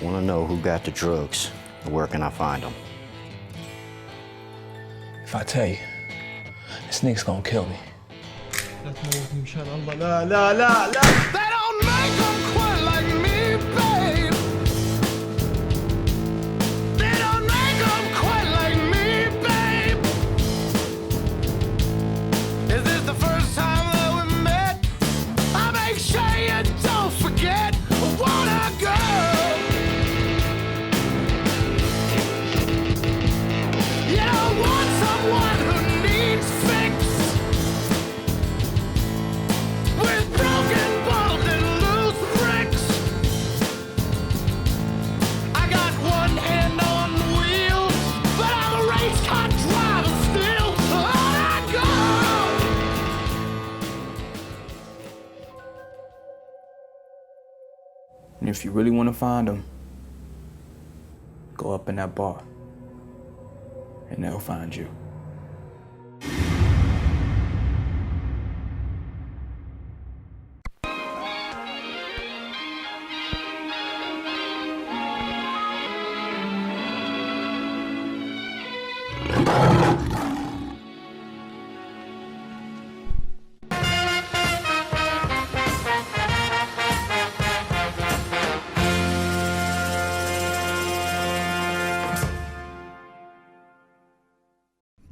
Want to know who got the drugs? Where can I find them? If I tell you, this nigga's gonna kill me. They don't make them quite like me, babe. They don't make them quite like me, babe. Is this the first time that we met? I'll make sure you don't forget what I got. You don't want someone who needs fixed. With broken bottles and loose bricks. I got one hand on the wheel, but I'm a race car driver still. On I go. And if you really wanna find him, go up in that bar, and they'll find you.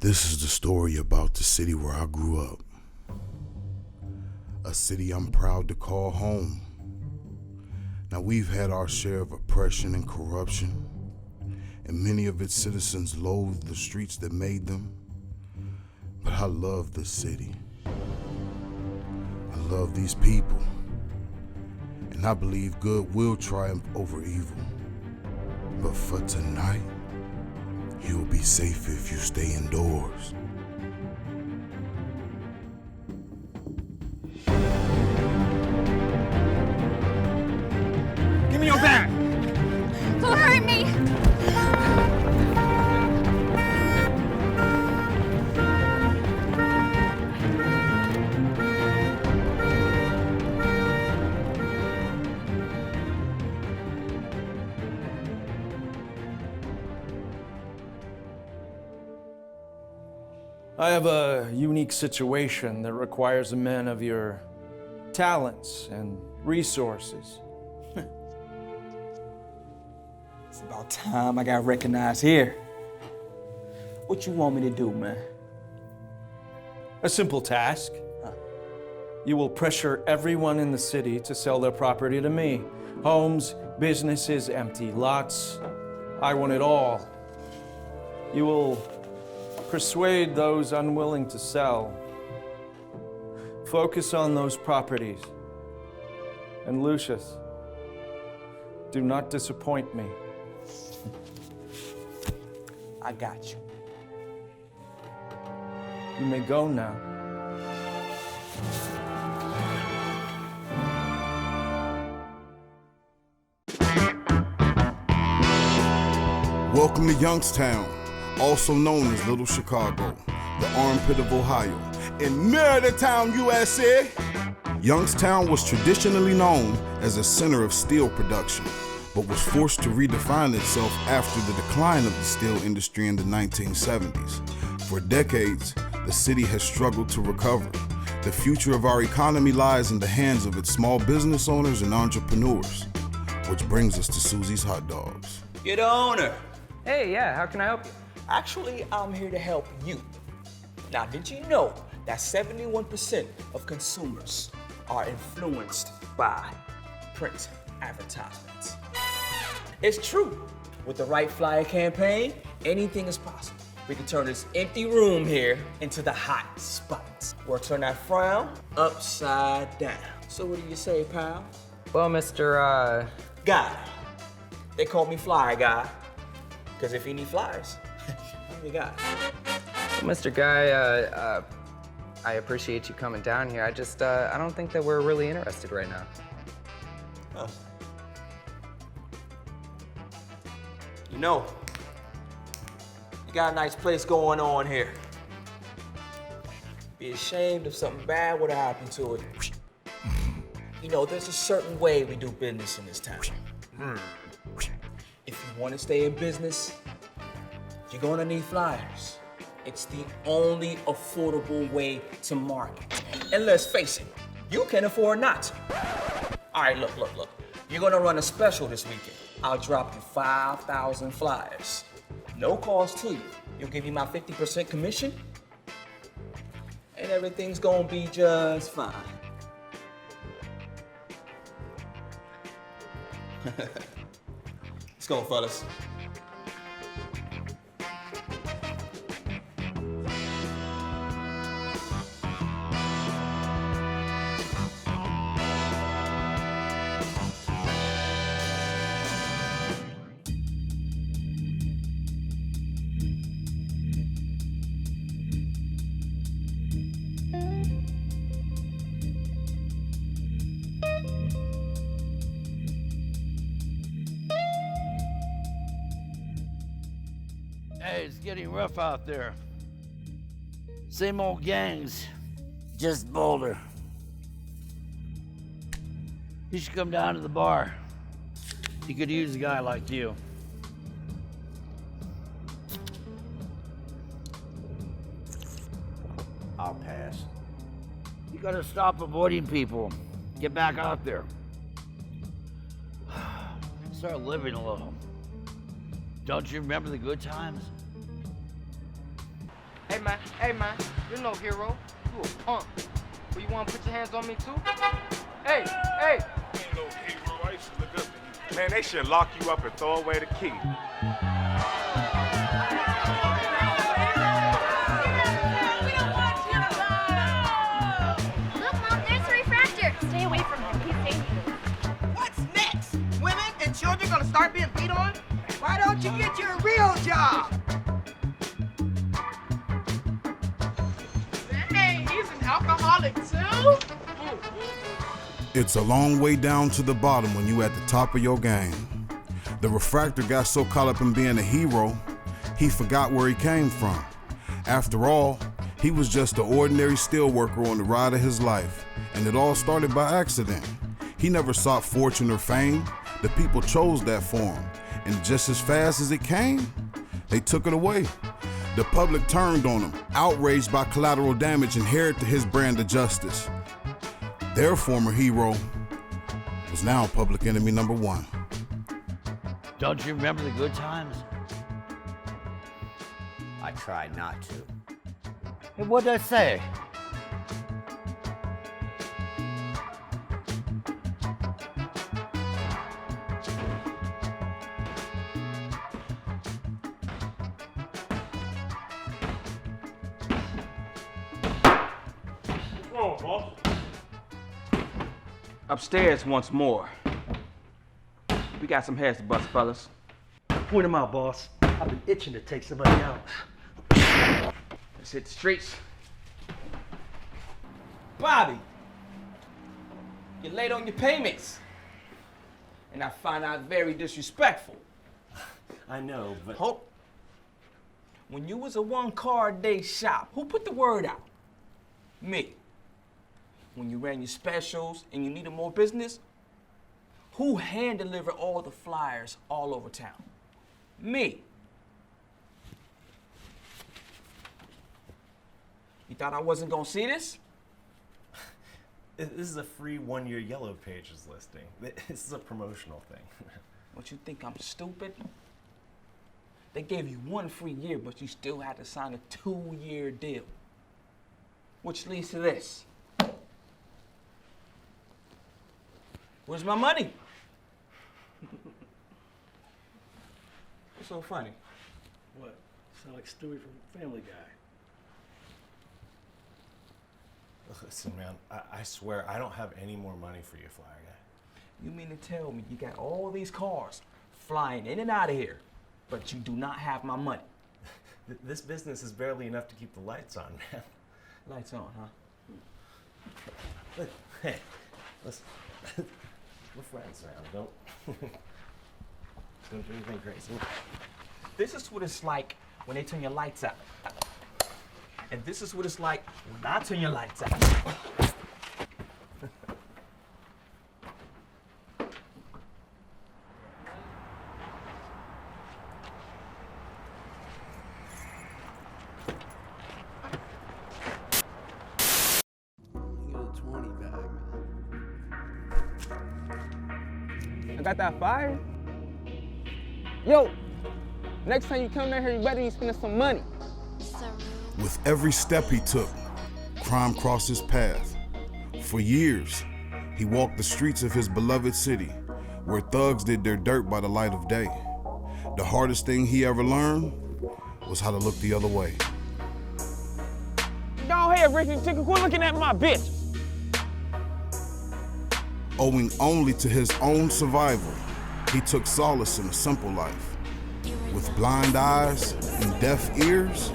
This is the story about the city where I grew up. A city I'm proud to call home. Now, we've had our share of oppression and corruption, and many of its citizens loathe the streets that made them. But I love this city. I love these people. And I believe good will triumph over evil. But for tonight, you'll be safe if you stay indoors. Give me your bag. Don't hurt me! I have a unique situation that requires a man of your talents and resources. It's about time I got recognized here. What you want me to do, man? A simple task. You will pressure everyone in the city to sell their property to me. Homes, businesses, empty lots. I want it all. You will persuade those unwilling to sell. Focus on those properties. And Lucius, do not disappoint me. I got you. You may go now. Welcome to Youngstown, also known as Little Chicago, the armpit of Ohio, in Murdertown, USA. Youngstown was traditionally known as a center of steel production, but was forced to redefine itself after the decline of the steel industry in the 1970s. For decades, the city has struggled to recover. The future of our economy lies in the hands of its small business owners and entrepreneurs, which brings us to Susie's Hot Dogs. You're the owner. Hey, yeah, how can I help you? Actually, I'm here to help you. Now, did you know that 71% of consumers are influenced by print advertisements? It's true. With the right flyer campaign, anything is possible. We can turn this empty room here into the hot spots. Or turn that frown upside down. So what do you say, pal? Well, Mr. Guy. They call me Flyer Guy. Because if you need flyers, I'm the guy. Well, Mr. Guy, I appreciate you coming down here. I don't think that we're really interested right now. Oh. You know, you got a nice place going on here. Be ashamed if something bad would have happened to it. You know, there's a certain way we do business in this town. want to stay in business, you're gonna need flyers. It's the only affordable way to market. And let's face it, you can afford not to. All right, look. You're gonna run a special this weekend. I'll drop you 5,000 flyers. No cost to you. You'll give me my 50% commission, and everything's gonna be just fine. Let's go, fellas. Hey, it's getting rough out there. Same old gangs, just bolder. You should come down to the bar. You could use a guy like you. I'll pass. You gotta stop avoiding people. Get back out there. Start living a little. Don't you remember the good times? Hey man, you're no hero. You a punk. But you wanna put your hands on me too? Hey! Ain't no hero. I used to look up to you. Man, they should lock you up and throw away the key. Look, Mom, there's the refractor. Stay away from him. He's dangerous. What's next? Women and children gonna start being beat on? Why don't you get your real job? Hey, he's an alcoholic too? It's a long way down to the bottom when you at the top of your game. The Refractor got so caught up in being a hero, he forgot where he came from. After all, he was just an ordinary steelworker on the ride of his life, and it all started by accident. He never sought fortune or fame. The people chose that for him, and just as fast as it came, they took it away. The public turned on him, outraged by collateral damage inherited to his brand of justice. Their former hero was now public enemy number one. Don't you remember the good times? I tried not to. Hey, what'd I say? What's wrong, boss? Upstairs once more. We got some heads to bust, fellas. Point him out, boss. I've been itching to take somebody out. Let's hit the streets. Bobby, you're late on your payments. And I find that very disrespectful. I know, but... Hold. When you was a one-car a day shop, who put the word out? Me. When you ran your specials and you needed more business, who hand-delivered all the flyers all over town? Me. You thought I wasn't gonna see this? This is a free one-year Yellow Pages listing. This is a promotional thing. What, you think I'm stupid? They gave you one free year, but you still had to sign a 2-year deal. Which leads to this. Where's my money? What's so funny? What? Sound like Stewie from Family Guy. Listen, man, I swear I don't have any more money for you, flyer guy. You mean to tell me you got all these cars flying in and out of here, but you do not have my money? This business is barely enough to keep the lights on, man. Lights on, huh? Look, hey, listen, we're friends now. Don't do anything crazy. This is what it's like when they turn your lights out. And this is what it's like when I turn your lights out. got that fire? Yo, next time you come down here, you better be spending some money. With every step he took, crime crossed his path. For years, he walked the streets of his beloved city, where thugs did their dirt by the light of day. The hardest thing he ever learned was how to look the other way. Go ahead, Richard, quit looking at my bitch. Owing only to his own survival, he took solace in a simple life. With blind eyes and deaf ears,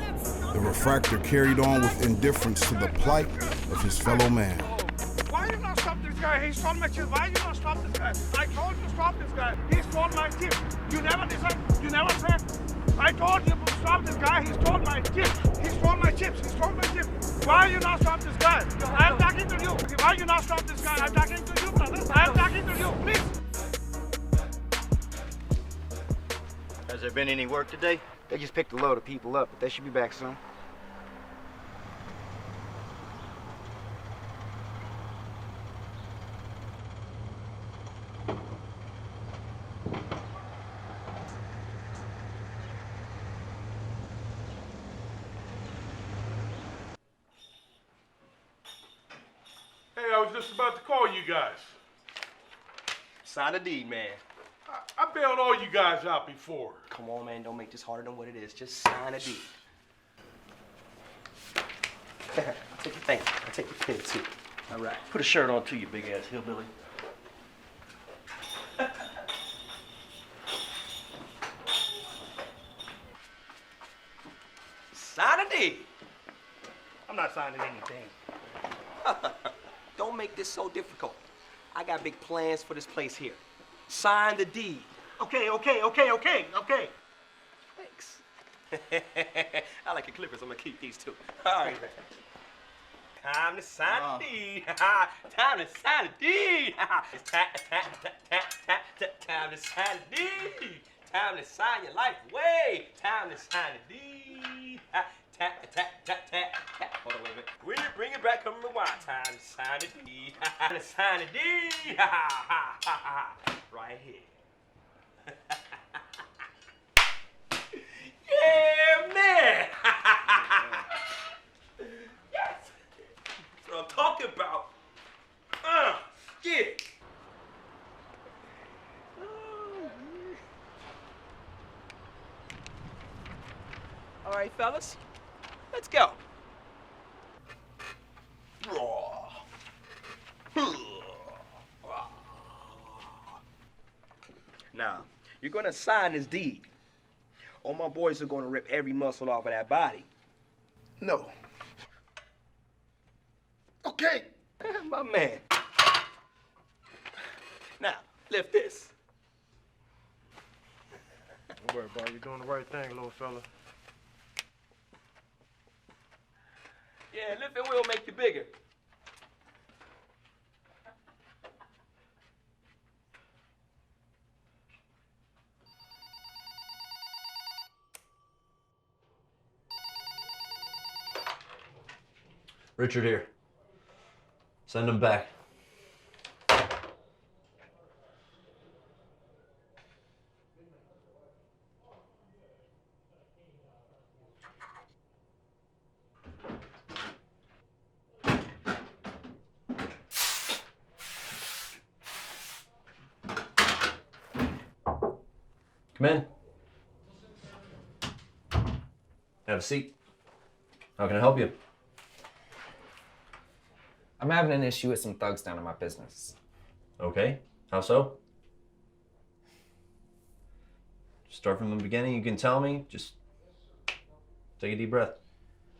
the Refractor carried on with indifference to the plight of his fellow man. Why you not stop this guy? He stole my chip. Why you not stop this guy? I told you stop this guy. He stole my chip. You never listen. You never said. I told you to stop this guy. He stole my chip. He stole my chips. He stole my chip. Why you not stop this guy? I'm talking to you. Why you not stop this guy? I'm talking to you, brother. I'm talking to you. Please. Has there been any work today? They just picked a load of people up, but they should be back soon. Hey, I was just about to call you guys. Sign a deed, man. I bailed all you guys out before. Come on, man, don't make this harder than what it is. Just sign a deed. I'll take your thing. I'll take your pen, too. All right. Put a shirt on, too, you big-ass hillbilly. Sign a deed. I'm not signing anything. Don't make this so difficult. I got big plans for this place here. Sign the deed. Okay. Thanks. I like your clippers. I'm gonna keep these too. All right. Time to sign the deed. Time to sign the deed. It's time to sign the deed. Time to sign your life away. Time to sign the deed. Hold on, wait a minute. When you bring it back, come rewind. Time to sign the deed. Time to sign the deed. Right here. Yeah, man. Yes. That's what I'm talking about. Yeah. All right, fellas. Let's go. Now, you're gonna sign this deed. All my boys are gonna rip every muscle off of that body. No. Okay. My man. Now, lift this. Don't worry about it. You're doing the right thing, little fella. Yeah, lift it will make you bigger. Richard here. Send him back. Come in. Have a seat. How can I help you? I'm having an issue with some thugs down in my business. Okay. How so? Start from the beginning. You can tell me. Just take a deep breath.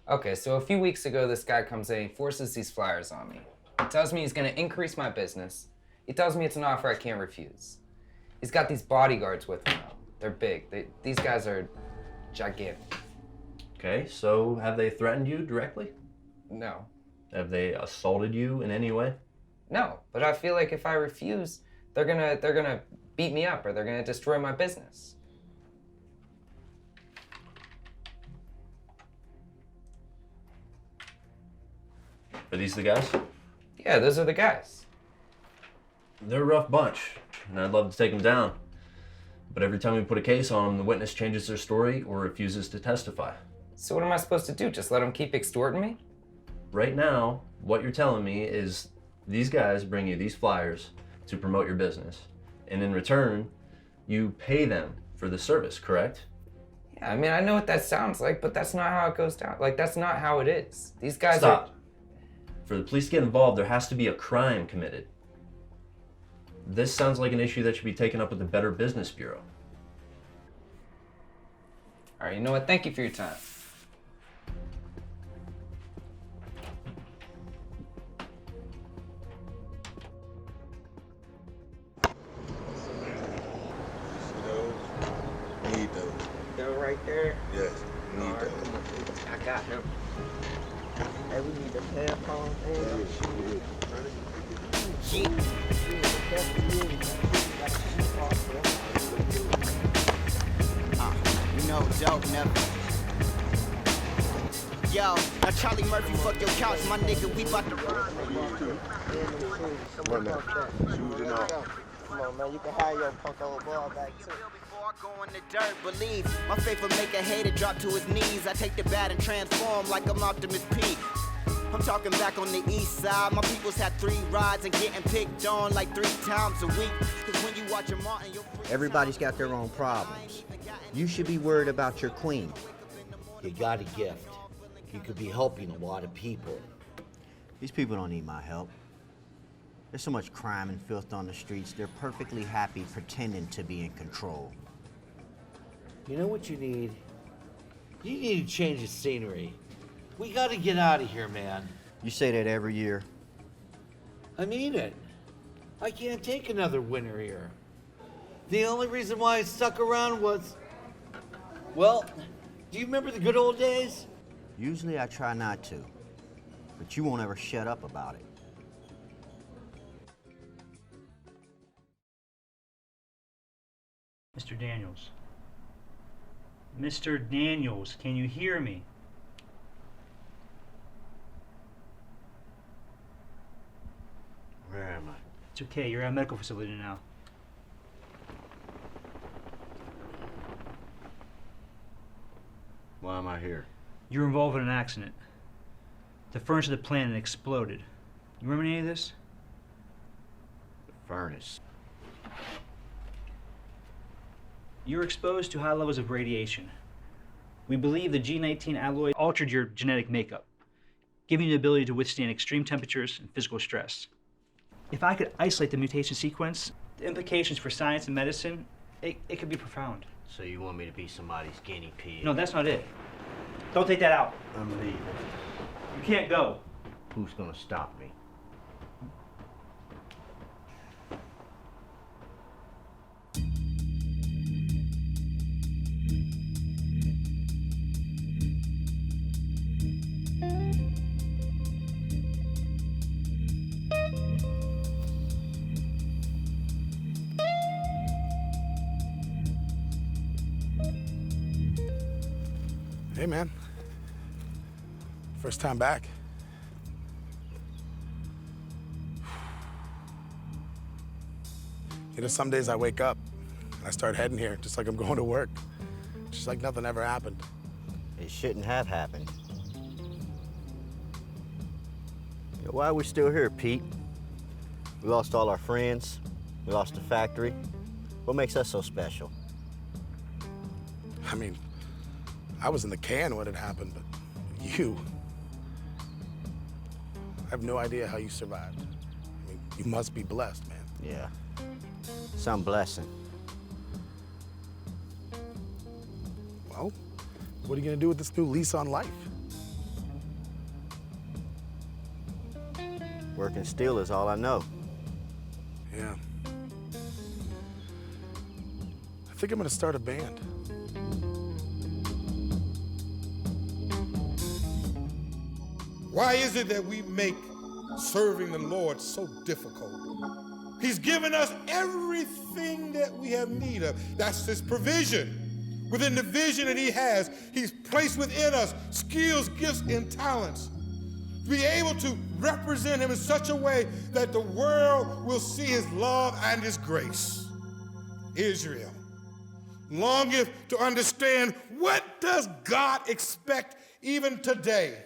Okay, so a few weeks ago, this guy comes in, he forces these flyers on me. He tells me he's gonna increase my business. He tells me it's an offer I can't refuse. He's got these bodyguards with him though. They're big. These guys are gigantic. Okay, so have they threatened you directly? No. Have they assaulted you in any way? No, but I feel like if I refuse, they're gonna beat me up or they're gonna destroy my business. Are these the guys? Yeah, those are the guys. They're a rough bunch, and I'd love to take them down. But every time we put a case on them, the witness changes their story or refuses to testify. So what am I supposed to do? Just let them keep extorting me? Right now, what you're telling me is these guys bring you these flyers to promote your business. And in return, you pay them for the service, correct? Yeah, I mean, I know what that sounds like, but that's not how it goes down. Like, that's not how it is. These guys Stop. For the police to get involved, there has to be a crime committed. This sounds like an issue that should be taken up with the Better Business Bureau. All right, you know what? Thank you for your time. Need those. Go right there. Yes, need All right, those. come on. I got him. Hey, we need the headphones. You know, dope never. Yo, now Charlie Murphy, fuck your couch, my nigga, we bout to ride. Come on, man, you can hire your punk old boy back too. Before I go in the dirt, believe my faith will make a hater drop to his knees. I take the bat and transform like I'm Optimus P. I'm talking back on the east side. My peoples had 3 rides and getting picked on like 3 times a week. Cause when you watch a Martin, you're Everybody's got their own problems. You should be worried about your queen. You got a gift. You could be helping a lot of people. These people don't need my help. There's so much crime and filth on the streets, they're perfectly happy pretending to be in control. You know what you need? You need to change the scenery. We gotta get out of here, man. You say that every year. I mean it. I can't take another winter here. The only reason why I stuck around was... Well, do you remember the good old days? Usually I try not to, but you won't ever shut up about it. Mr. Daniels. Mr. Daniels, can you hear me? Where am I? It's okay, you're at a medical facility now. Why am I here? You were involved in an accident. The furnace of the plant exploded. You remember any of this? The furnace. You were exposed to high levels of radiation. We believe the G19 alloy altered your genetic makeup, giving you the ability to withstand extreme temperatures and physical stress. If I could isolate the mutation sequence, the implications for science and medicine, it could be profound. So you want me to be somebody's guinea pig? No, that's not it. Don't take that out. I'm leaving. You can't go. Who's gonna stop me? Hey, man. First time back. You know, some days I wake up and I start heading here just like I'm going to work. Just like nothing ever happened. It shouldn't have happened. You know, why are we still here, Pete? We lost all our friends. We lost the factory. What makes us so special? I mean, I was in the can when it happened, but you... I have no idea how you survived. I mean, you must be blessed, man. Yeah. Some blessing. Well, what are you gonna do with this new lease on life? Working steel is all I know. Yeah. I think I'm gonna start a band. Why is it that we make serving the Lord so difficult? He's given us everything that we have need of. That's his provision. Within the vision that he has, he's placed within us skills, gifts, and talents. Be able to represent him in such a way that the world will see his love and his grace. Israel longeth to understand, what does God expect even today?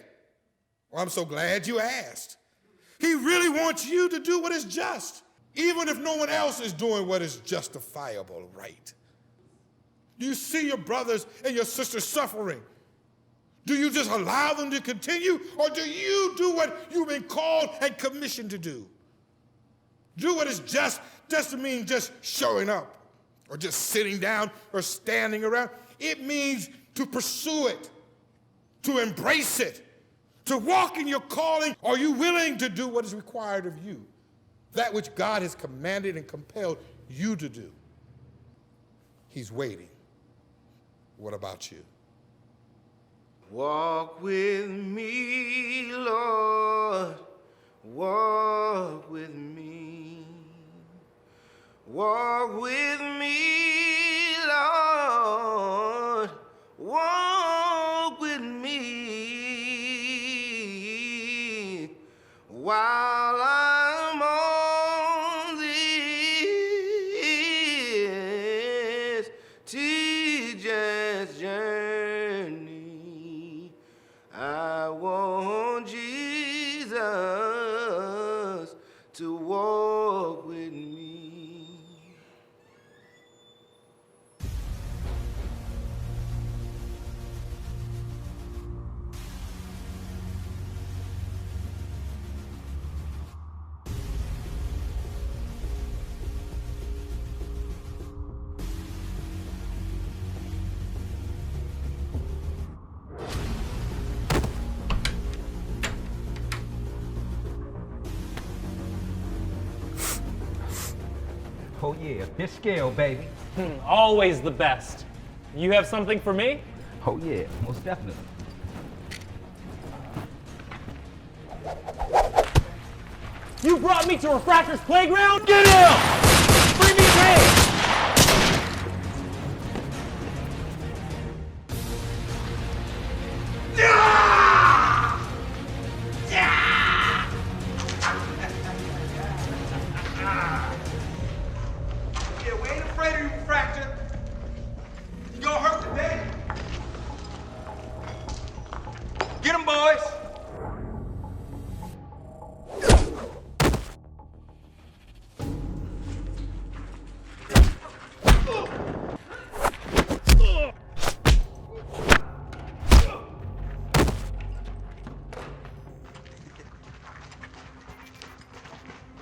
Well, I'm so glad you asked. He really wants you to do what is just, even if no one else is doing what is justifiable, right? Do you see your brothers and your sisters suffering? Do you just allow them to continue, or do you do what you've been called and commissioned to do? Do what is just doesn't mean just showing up or just sitting down or standing around. It means to pursue it, to embrace it, to walk in your calling. Are you willing to do what is required of you? That which God has commanded and compelled you to do. He's waiting. What about you? Walk with me, Lord, walk with me. Walk with me, Lord, walk with me while I'm on this tedious journey. I want Jesus to walk with me. Oh yeah, this scale, baby. Always the best. You have something for me? Oh yeah, most definitely. You brought me to Refractor's playground? Get him! Bring me pain! Yeah, we ain't afraid of you, Refractor. You gonna hurt today? Get him, boys.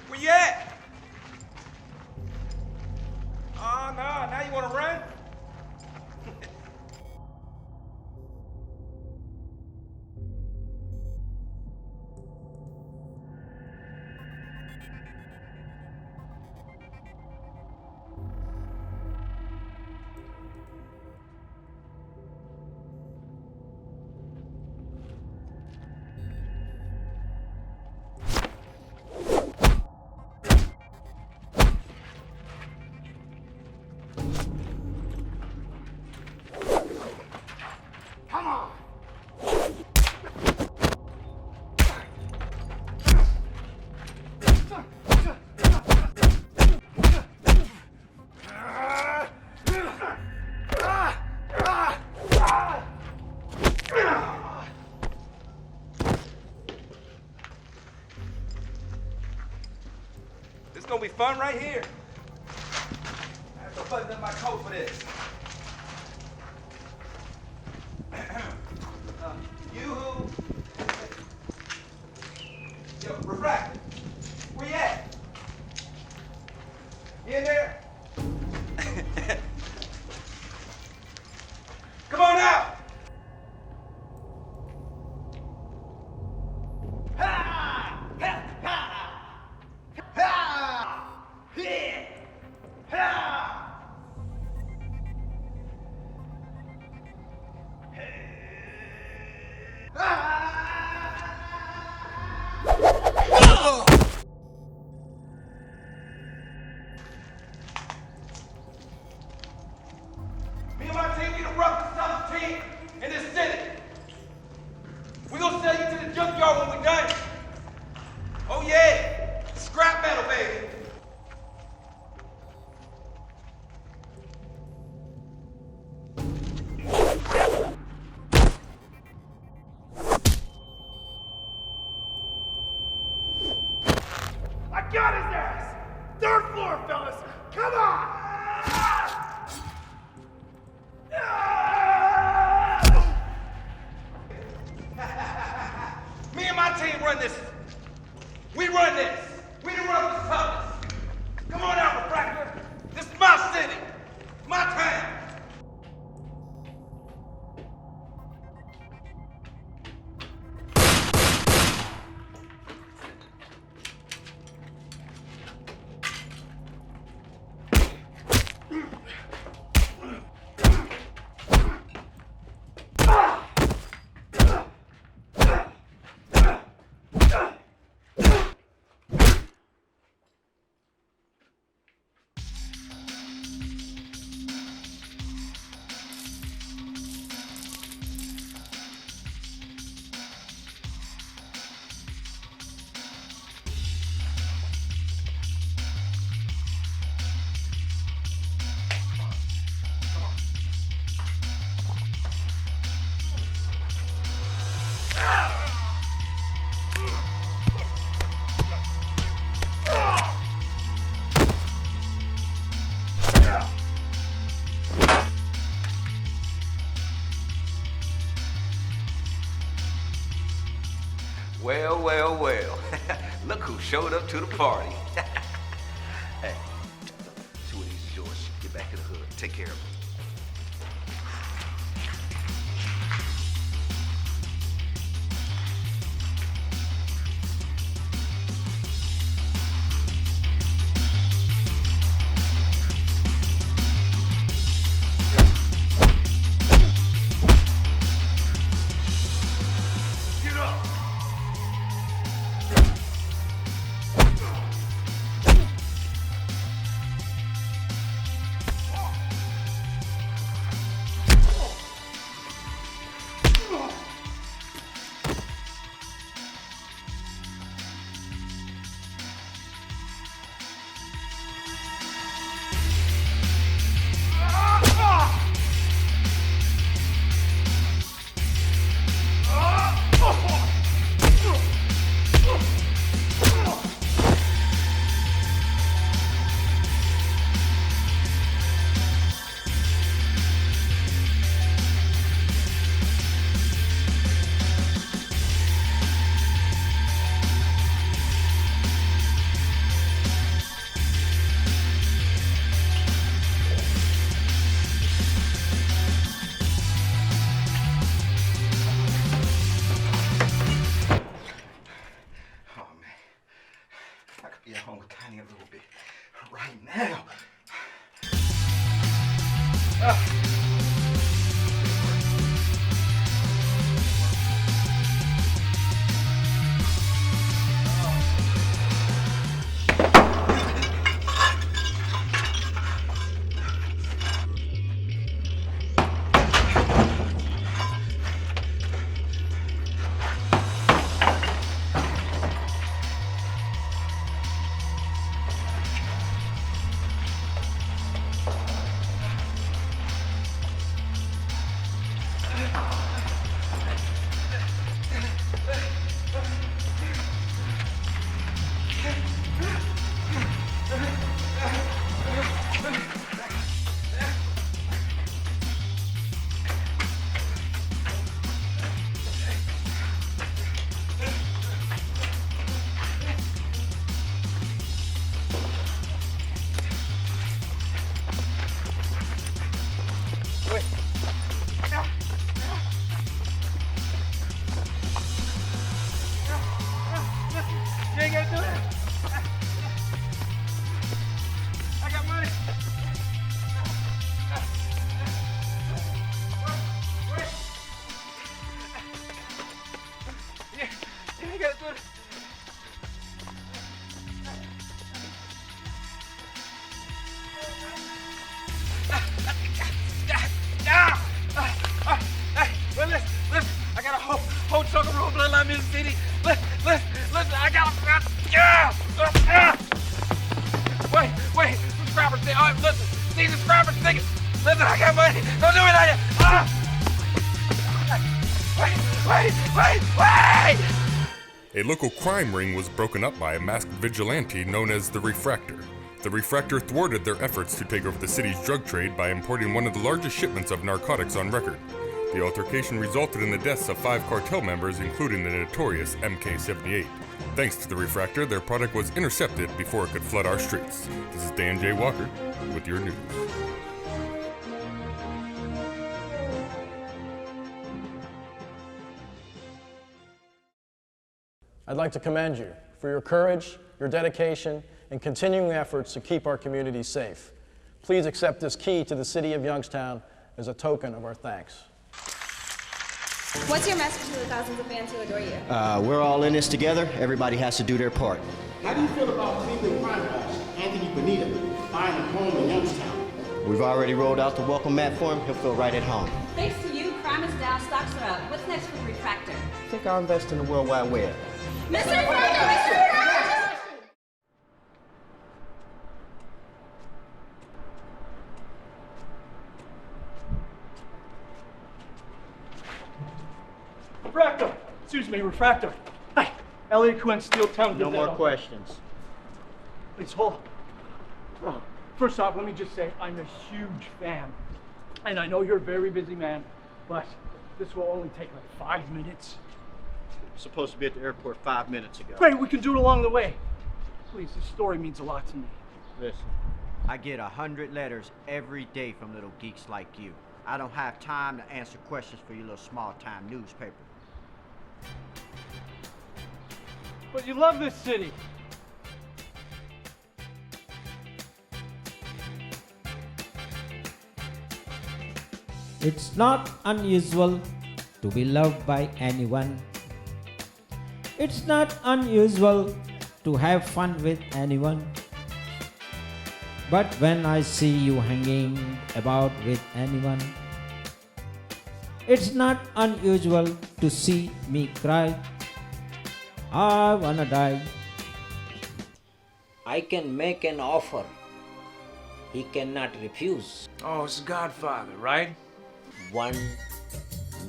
Where you at? Oh, no, now you want to run? Come on. This is gonna be fun right here. I have to button up my coat for this. You-hoo. Yo, Refractor, where you at? You in there? Come on out! Ha! Ha! Ha! Ha! Yeah! Ha! Me and my team, we the roughest, toughest team in this city. We gonna sell you to the junkyard when we done. Well, well, well. Look who showed up to the party. Hey, 2 of these is yours. Get back to the hood. Take care of them. A local crime ring was broken up by a masked vigilante known as the Refractor. The Refractor thwarted their efforts to take over the city's drug trade by importing one of the largest shipments of narcotics on record. The altercation resulted in the deaths of 5 cartel members, including the notorious MK-78. Thanks to the Refractor, their product was intercepted before it could flood our streets. This is Dan J. Walker with your news. I'd like to commend you for your courage, your dedication, and continuing efforts to keep our community safe. Please accept this key to the city of Youngstown as a token of our thanks. What's your message to the thousands of fans who adore you? We're all in this together. Everybody has to do their part. How do you feel about Cleveland crime boss, Anthony Bonita, buying a home in Youngstown? We've already rolled out the welcome mat for him. He'll feel right at home. Thanks to you, crime is down, stocks are up. What's next for Refractor? I think I'll invest in the World Wide Web. Mr. Refractor! Refractor! Excuse me, Refractor. Hi, Elliot Quinn, Steel Town. No more questions. Please hold. Oh, first off, let me just say I'm a huge fan. And I know you're a very busy man, but this will only take like 5 minutes. Supposed to be at the airport 5 minutes ago. Great, we can do it along the way. Please, this story means a lot to me. Listen, I get 100 letters every day from little geeks like you. I don't have time to answer questions for your little small-time newspaper. But you love this city. It's not unusual to be loved by anyone. It's not unusual to have fun with anyone. But when I see you hanging about with anyone, it's not unusual to see me cry. I wanna die. I can make an offer. He cannot refuse. Oh, it's Godfather, right? $1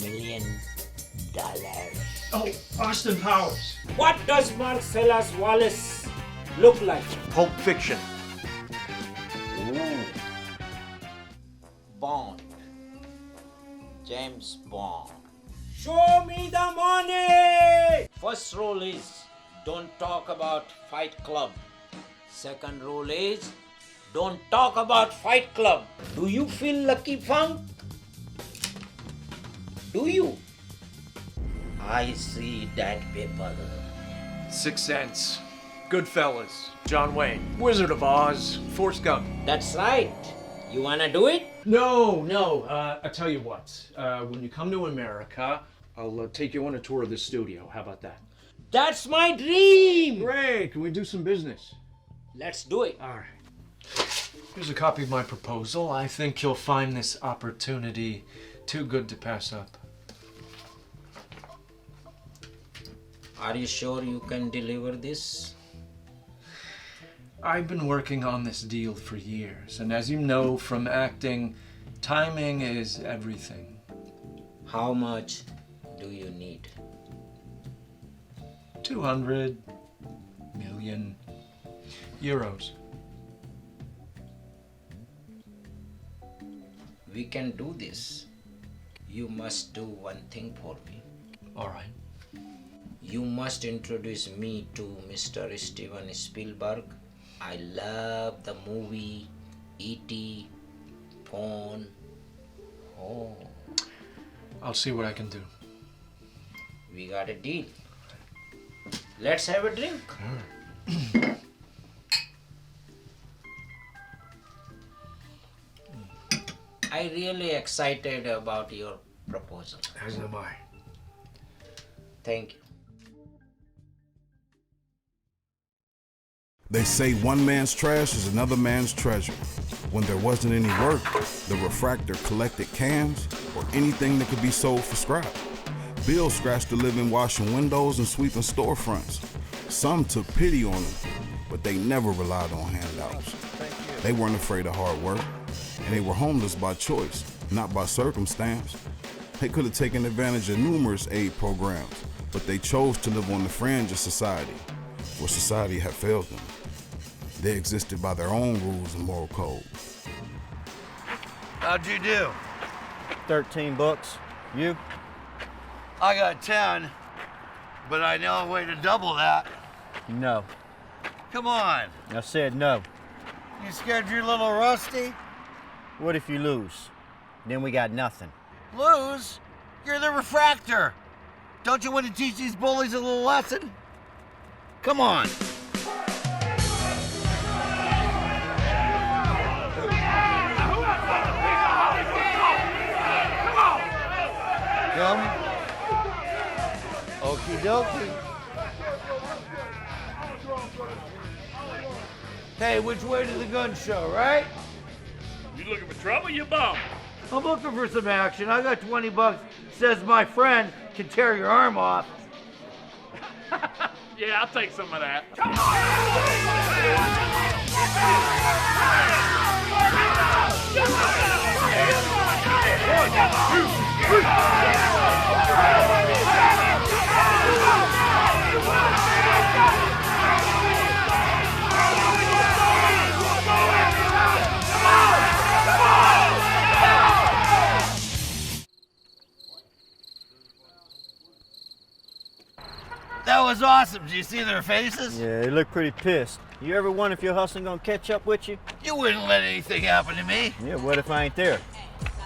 million. Oh, Austin Powers. What does Marcellus Wallace look like? Pulp Fiction. Ooh. Bond. James Bond. Show me the money! First rule is don't talk about Fight Club. Second rule is don't talk about Fight Club. Do you feel Lucky Funk? Do you? I see that paper. Sixth Sense. Goodfellas. John Wayne. Wizard of Oz. Forrest Gump. That's right. You wanna do it? No. I tell you what. When you come to America, I'll take you on a tour of the studio. How about that? That's my dream! Great. Can we do some business? Let's do it. All right. Here's a copy of my proposal. I think you'll find this opportunity too good to pass up. Are you sure you can deliver this? I've been working on this deal for years, and as you know from acting, timing is everything. How much do you need? 200 million euros. We can do this. You must do one thing for me. All right. You must introduce me to Mr. Steven Spielberg. I love the movie E.T., Pawn. Oh. I'll see what I can do. We got a deal. Let's have a drink. I'm really excited about your proposal. As am I. Thank you. They say one man's trash is another man's treasure. When there wasn't any work, the Refractor collected cans or anything that could be sold for scrap. Bill scratched a living washing windows and sweeping storefronts. Some took pity on him, but they never relied on handouts. They weren't afraid of hard work, and they were homeless by choice, not by circumstance. They could have taken advantage of numerous aid programs, but they chose to live on the fringe of society, for society had failed them. They existed by their own rules and moral code. How'd you do? 13 books. You? I got 10, but I know a way to double that. No. Come on. I said no. You scared you're a little rusty? What if you lose? Then we got nothing. Lose? You're the Refractor. Don't you want to teach these bullies a little lesson? Come on. Come. Okie dokie. Hey, which way to the gun show, right? You looking for trouble, you bum? I'm looking for some action. I got 20 bucks. Says my friend can tear your arm off. Yeah, I'll take some of that. was awesome. Did you see their faces? Yeah, they look pretty pissed. You ever wonder if your hustling gonna catch up with you? You wouldn't let anything happen to me. Yeah, what if I ain't there?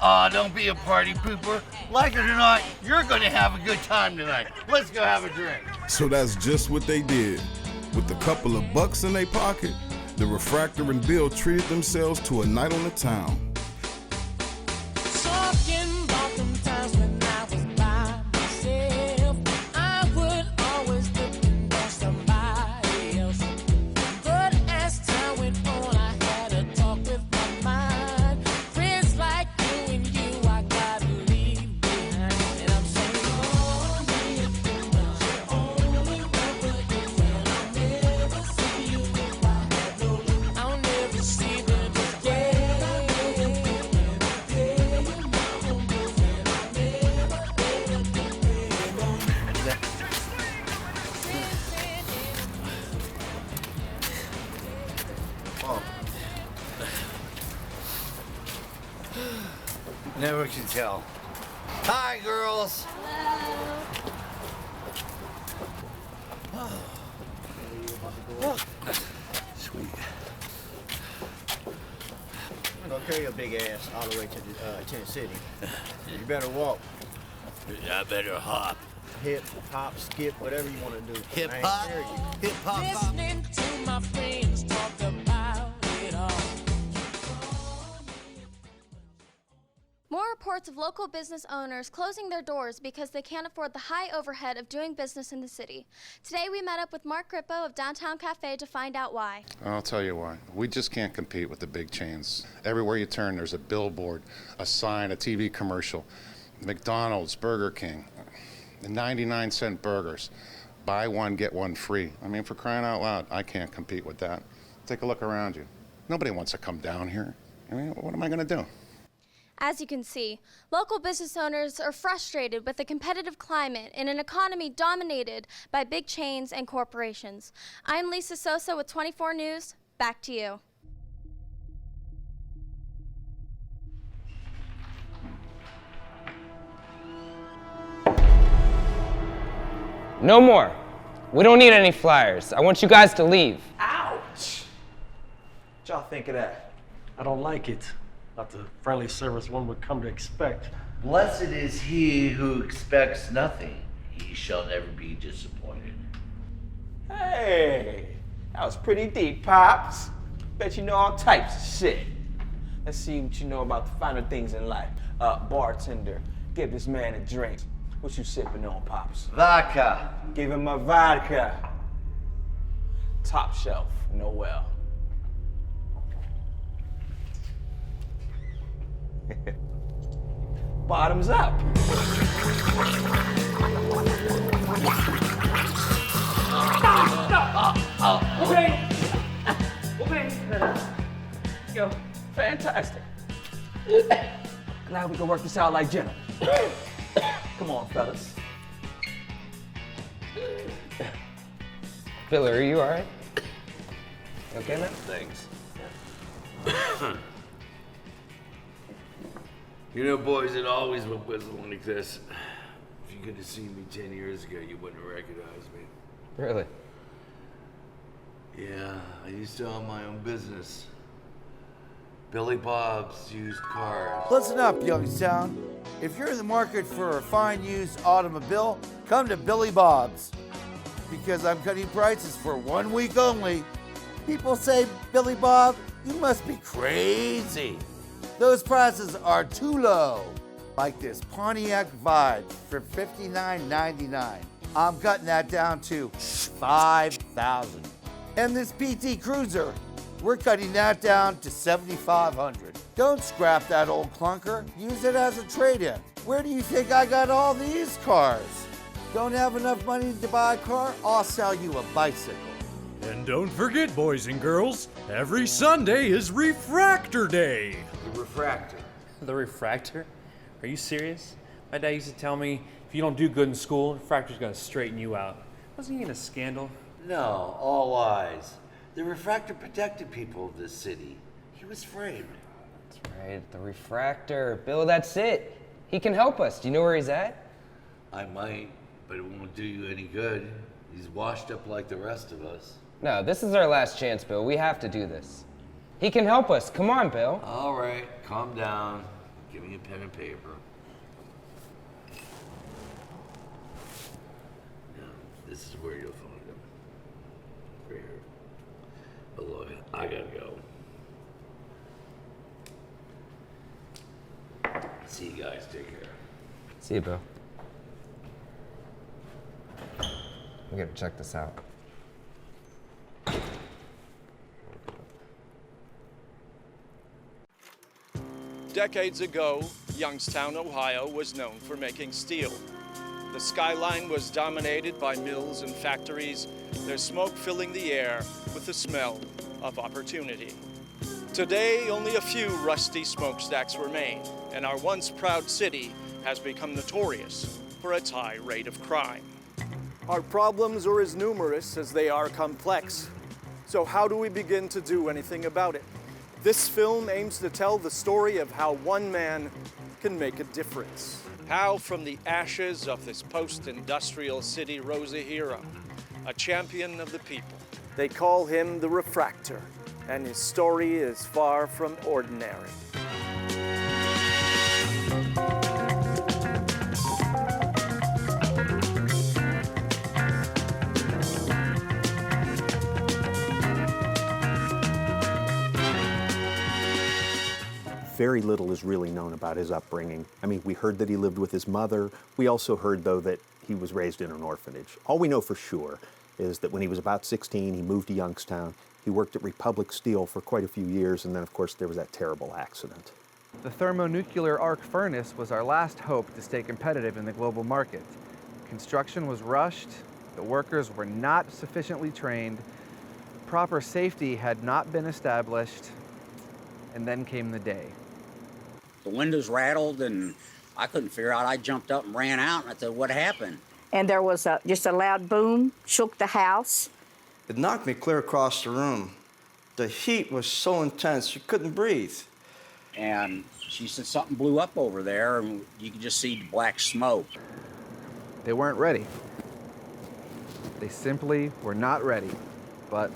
Aw, don't be a party pooper. Like it or not, you're gonna have a good time tonight. Let's go have a drink. So that's just what they did. With a couple of bucks in their pocket, the Refractor and Bill treated themselves to a night on the town. Never can tell. Hi, girls. Sweet. Don't carry your big ass all the way to the tent city. You better walk. I better hop. Hip, hop, skip, whatever you want to do. Hip I ain't hop? scared you. Hip hop. Listening to my friends talk about it all. More reports of local business owners closing their doors because they can't afford the high overhead of doing business in the city. Today we met up with Mark Grippo of Downtown Cafe to find out why. I'll tell you why. We just can't compete with the big chains. Everywhere you turn, there's a billboard, a sign, a TV commercial. McDonald's, Burger King, the 99-cent burgers. Buy one, get one free. I mean, for crying out loud, I can't compete with that. Take a look around you. Nobody wants to come down here. I mean, what am I going to do? As you can see, local business owners are frustrated with the competitive climate in an economy dominated by big chains and corporations. I'm Lisa Sosa with 24 News. Back to you. No more. We don't need any flyers. I want you guys to leave. Ouch! What y'all think of that? I don't like it. Not the friendly service one would come to expect. Blessed is he who expects nothing. He shall never be disappointed. Hey, that was pretty deep, Pops. Bet you know all types of shit. Let's see what you know about the finer things in life. Bartender, give this man a drink. What you sipping on, Pops? Vodka. Give him a vodka. Top shelf, Noel. Bottoms up. Okay. Yo, fantastic. Glad we can work this out like gentlemen. Come on, fellas. Filler, are you all right? You okay, man? Thanks. You know, boys, it always went whistling like this. If you could have seen me 10 years ago, you wouldn't have recognized me. Really? Yeah, I used to own my own business. Billy Bob's Used Cars. Listen up, Youngstown. If you're in the market for a fine used automobile, come to Billy Bob's. Because I'm cutting prices for 1 week only. People say, Billy Bob, you must be crazy. Those prices are too low. Like this Pontiac Vibe for $59.99. I'm cutting that down to $5,000. And this PT Cruiser, we're cutting that down to $7,500. Don't scrap that old clunker. Use it as a trade-in. Where do you think I got all these cars? Don't have enough money to buy a car? I'll sell you a bicycle. And don't forget, boys and girls, every Sunday is Refractor Day. The Refractor. The Refractor? Are you serious? My dad used to tell me, if you don't do good in school, Refractor's gonna straighten you out. Wasn't he in a scandal? No, all lies. The Refractor protected people of this city. He was framed. That's right, the Refractor. Bill, that's it. He can help us. Do you know where he's at? I might, but it won't do you any good. He's washed up like the rest of us. No, this is our last chance, Bill. We have to do this. He can help us. Come on, Bill. All right, calm down. Give me a pen and paper. Now, this is where you'll find him. Right here. But look, I gotta go. See you guys. Take care. See you, Bill. We gotta check this out. Decades ago, Youngstown, Ohio was known for making steel. The skyline was dominated by mills and factories, their smoke filling the air with the smell of opportunity. Today, only a few rusty smokestacks remain, and our once proud city has become notorious for its high rate of crime. Our problems are as numerous as they are complex. So how do we begin to do anything about it? This film aims to tell the story of how one man can make a difference. How from the ashes of this post-industrial city rose a hero, a champion of the people. They call him the Refractor, and his story is far from ordinary. Very little is really known about his upbringing. I mean, we heard that he lived with his mother. We also heard, though, that he was raised in an orphanage. All we know for sure is that when he was about 16, he moved to Youngstown. He worked at Republic Steel for quite a few years, and then, of course, there was that terrible accident. The thermonuclear arc furnace was our last hope to stay competitive in the global market. Construction was rushed, the workers were not sufficiently trained, proper safety had not been established, and then came the day. The windows rattled, and I couldn't figure out. I jumped up and ran out, and I said, what happened? And there was just a loud boom, shook the house. It knocked me clear across the room. The heat was so intense, you couldn't breathe. And she said something blew up over there, and you could just see black smoke. They weren't ready. They simply were not ready. But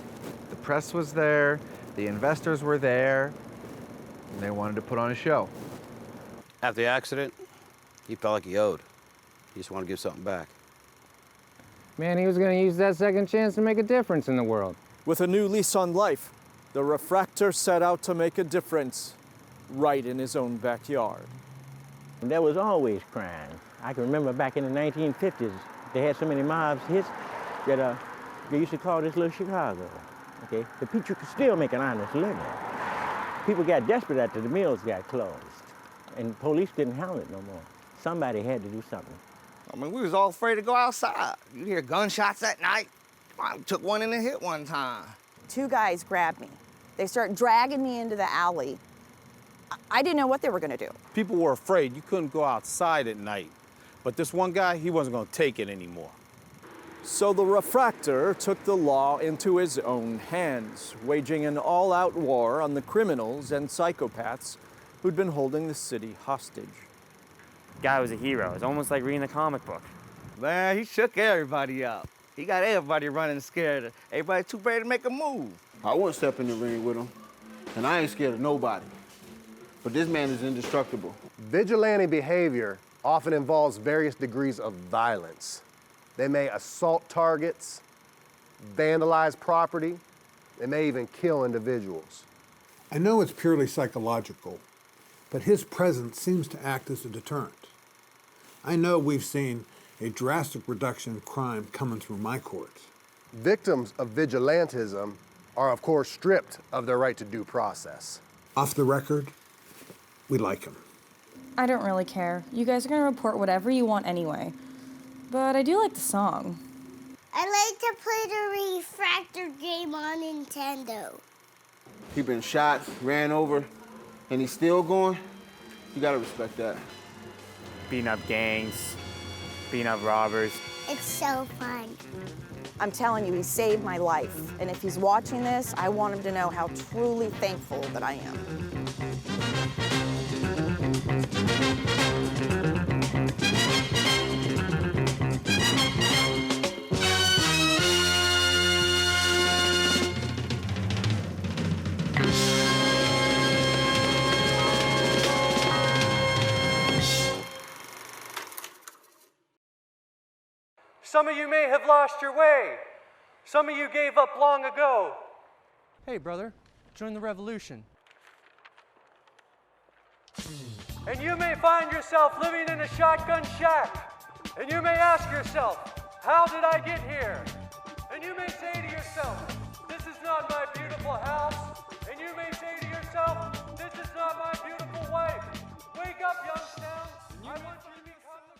the press was there, the investors were there, and they wanted to put on a show. After the accident, he felt like he owed. He just wanted to give something back. Man, he was going to use that second chance to make a difference in the world. With a new lease on life, the Refractor set out to make a difference right in his own backyard. There was always crime. I can remember back in the 1950s, they had so many mobs hits that they used to call this little Chicago. Okay, the people could still make an honest living. People got desperate after the mills got closed, and police didn't handle it no more. Somebody had to do something. I mean, we was all afraid to go outside. You hear gunshots at night. I took one in and hit one time. Two guys grabbed me. They started dragging me into the alley. I didn't know what they were gonna do. People were afraid. You couldn't go outside at night. But this one guy, he wasn't gonna take it anymore. So the Refractor took the law into his own hands, waging an all-out war on the criminals and psychopaths who'd been holding the city hostage. Guy was a hero. It's almost like reading a comic book. Man, he shook everybody up. He got everybody running scared. Everybody too ready to make a move. I wouldn't step in the ring with him, and I ain't scared of nobody. But this man is indestructible. Vigilante behavior often involves various degrees of violence. They may assault targets, vandalize property, they may even kill individuals. I know it's purely psychological, but his presence seems to act as a deterrent. I know we've seen a drastic reduction in crime coming through my courts. Victims of vigilantism are, of course, stripped of their right to due process. Off the record, we like him. I don't really care. You guys are gonna report whatever you want anyway. But I do like the song. I like to play the Refractor game on Nintendo. He been shot, ran over, and he's still going. You gotta respect that. Beating up gangs, beating up robbers. It's so fun. I'm telling you, he saved my life. And if he's watching this, I want him to know how truly thankful that I am. Some of you may have lost your way. Some of you gave up long ago. Hey, brother, join the revolution. And you may find yourself living in a shotgun shack. And you may ask yourself, how did I get here? And you may say to yourself, this is not my beautiful house. And you may say to yourself, this is not my beautiful wife. Wake up, Youngstown. I want you to become the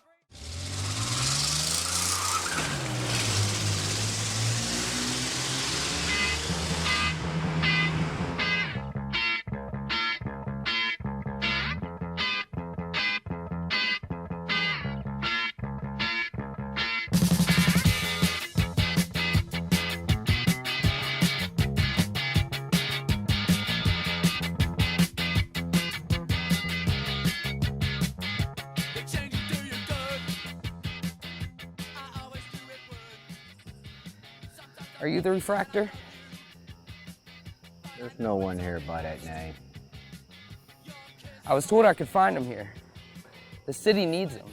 Are you the Refractor? There's no one here by that name. I was told I could find him here. The city needs him.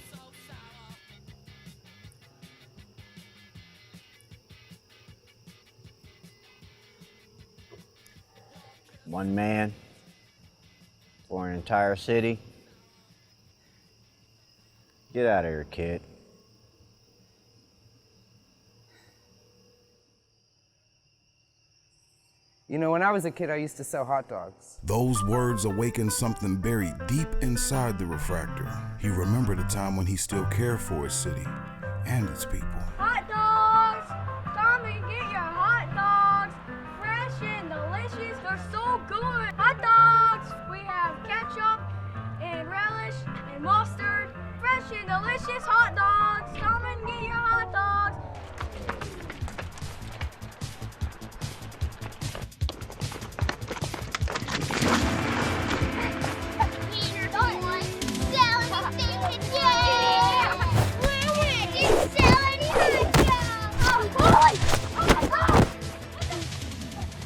One man for an entire city. Get out of here, kid. You know, when I was a kid, I used to sell hot dogs. Those words awakened something buried deep inside the Refractor. He remembered a time when he still cared for his city and its people. Hot dogs! Come and get your hot dogs. Fresh and delicious. They're so good. Hot dogs! We have ketchup and relish and mustard. Fresh and delicious hot dogs. Come and get your hot dogs.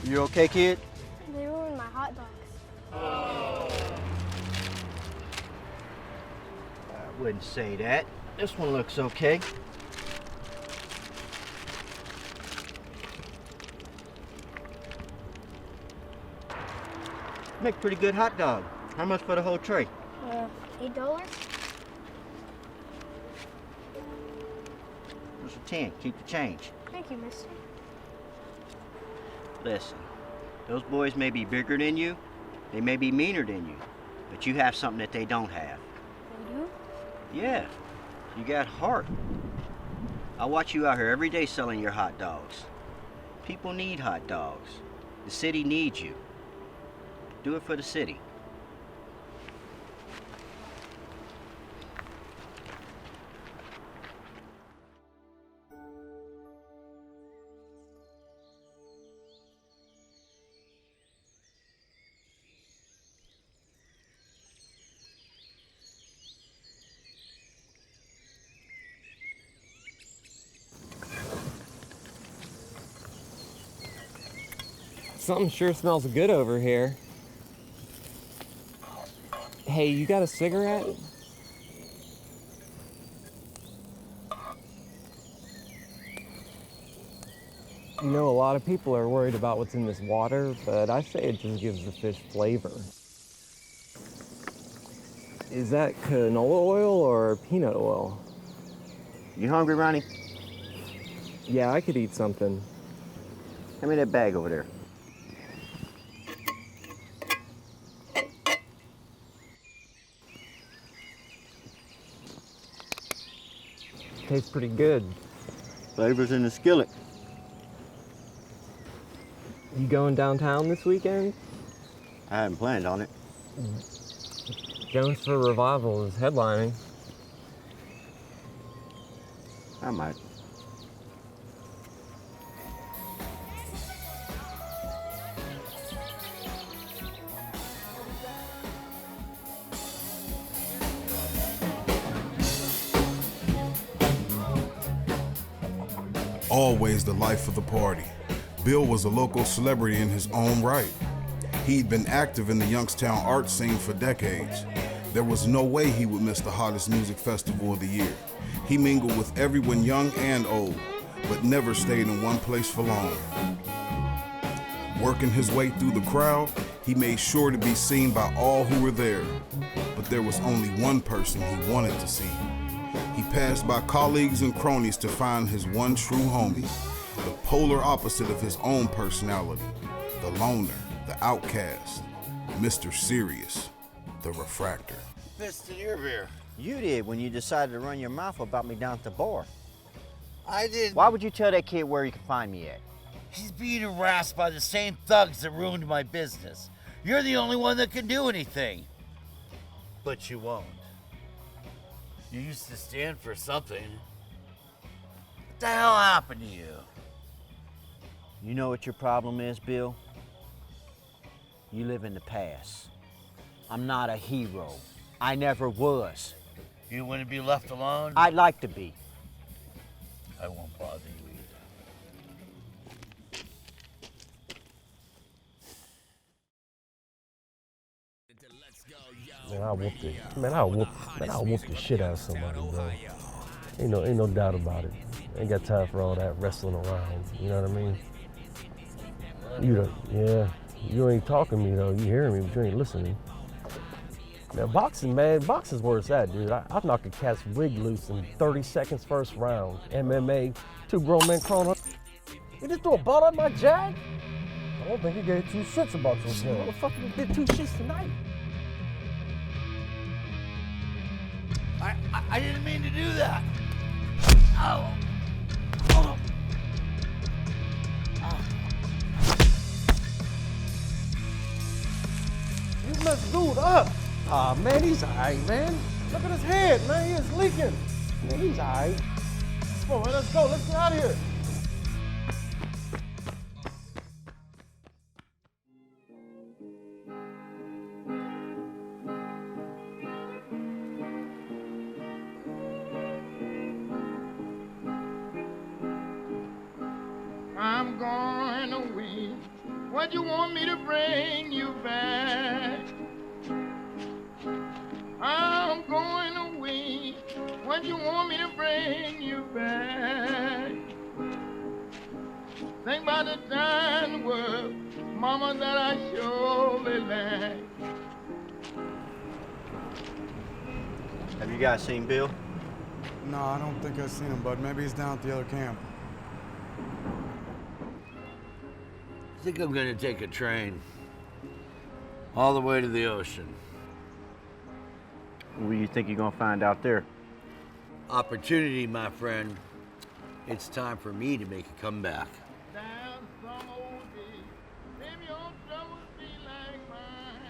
You okay, kid? They ruined my hot dogs. I wouldn't say that. This one looks okay. Make pretty good hot dog. How much for the whole tray? $8. There's a 10. Keep the change. Thank you, mister. Listen, those boys may be bigger than you, they may be meaner than you, but you have something that they don't have. They do? Yeah, you got heart. I watch you out here every day selling your hot dogs. People need hot dogs. The city needs you. Do it for the city. Something sure smells good over here. Hey, you got a cigarette? You know, a lot of people are worried about what's in this water, but I say it just gives the fish flavor. Is that canola oil or peanut oil? You hungry, Ronnie? Yeah, I could eat something. Hand me that bag over there. Tastes pretty good. Flavor's in the skillet. You going downtown this weekend? I hadn't planned on it. Jones for Revival is headlining. I might. Always the life of the party, Bill was a local celebrity in his own right. He'd been active in the Youngstown art scene for decades. There was no way he would miss the hottest music festival of the year. He mingled with everyone young and old, but never stayed in one place for long. Working his way through the crowd, he made sure to be seen by all who were there. But there was only one person he wanted to see. He passed by colleagues and cronies to find his one true homie, the polar opposite of his own personality, the loner, the outcast, Mr. Serious, the Refractor. Fisted your beer. You did when you decided to run your mouth about me down at the bar. I did. Why would you tell that kid where you can find me at? He's being harassed by the same thugs that ruined my business. You're the only one that can do anything. But you won't. You used to stand for something. What the hell happened to you? You know what your problem is, Bill? You live in the past. I'm not a hero. I never was. You wouldn't be left alone? I'd like to be. I won't bother you either. I'll whoop the shit out of somebody, bro. Ain't no doubt about it. Ain't got time for all that wrestling around. You know what I mean? You ain't talking to me though. You hearing me, but you ain't listening. Now boxing's where it's at, dude. I've knocked a cat's wig loose in 30 seconds first round. MMA, 2 grown men crawling up. You just threw a ball at my jack? I don't think he gave 2 shits about yourself. Motherfucker did 2 shits tonight. I didn't mean to do that. Ow. You messed dude up. Aw, man, he's all right, man. Look at his head, man. He is leaking. Man, he's all right. Come on, man, let's go. Let's get out of here. I'm going away. What you want me to bring you back? I'm going away. What you want me to bring you back? Think about the time world, mama, that I surely lack. Have you guys seen Bill? No, I don't think I've seen him, bud. Maybe he's down at the other camp. I think I'm gonna take a train all the way to the ocean. What do you think you're gonna find out there? Opportunity, my friend. It's time for me to make a comeback.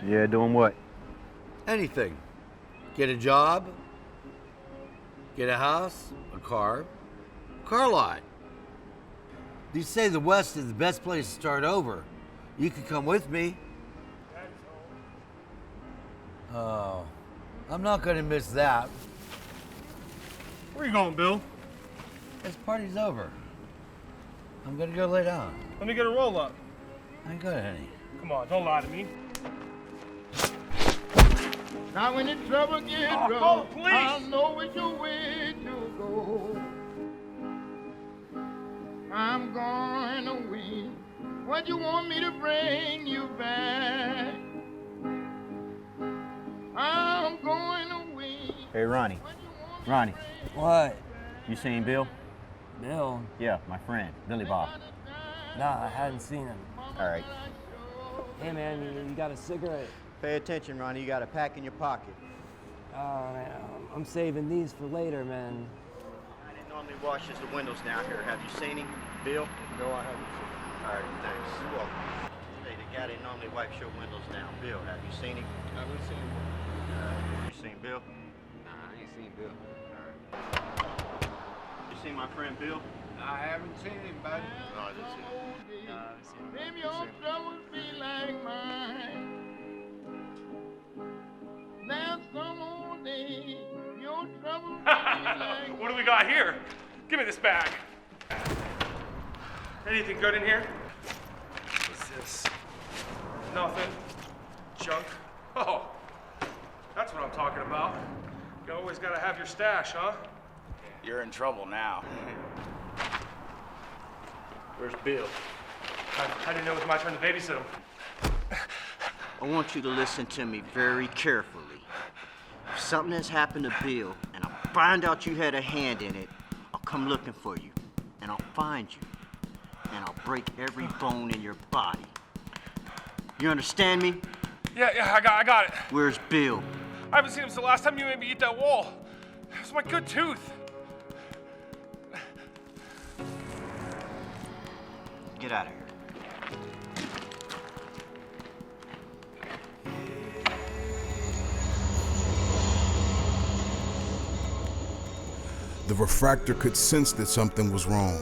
Yeah, doing what? Anything. Get a job, get a house, a car lot. You say the West is the best place to start over. You could come with me. Oh, I'm not gonna miss that. Where you going, Bill? This party's over. I'm gonna go lay down. Let me get a roll up. I ain't got any. Come on, don't lie to me. Now when the trouble gets rough, I know which way to go. I'm going away. What you want me to bring you back? I'm going away. Hey, Ronnie. What? You seen Bill? Bill? Yeah, my friend, Billy Bob. Nah, I hadn't seen him. All right. Hey, man, you got a cigarette? Pay attention, Ronnie. You got a pack in your pocket. Man, I'm saving these for later, man. He normally washes the windows down here. Have you seen him, Bill? No, I haven't seen him. All right, thanks. You're welcome. Hey, the guy that normally wipes your windows down, Bill. Have you seen him? I haven't seen him. You seen Bill? Nah, I ain't seen Bill. You seen my friend Bill? I haven't seen him, buddy. No, I didn't see him. No, I haven't seen him. Maybe your troubles be like mine. There's some old day your troubles be like What do we got here? Give me this bag. Anything good in here? What's this? Nothing. Junk. Oh. That's what I'm talking about. You always gotta have your stash, huh? You're in trouble now. Where's Bill? I didn't know it was my turn to babysit him. I want you to listen to me very carefully. If something has happened to Bill and I find out you had a hand in it, I'll come looking for you and I'll find you and I'll break every bone in your body. You understand me? Yeah, I got it. Where's Bill? I haven't seen him since the last time you made me eat that wall. It was my good tooth. Get out of here. The Refractor could sense that something was wrong.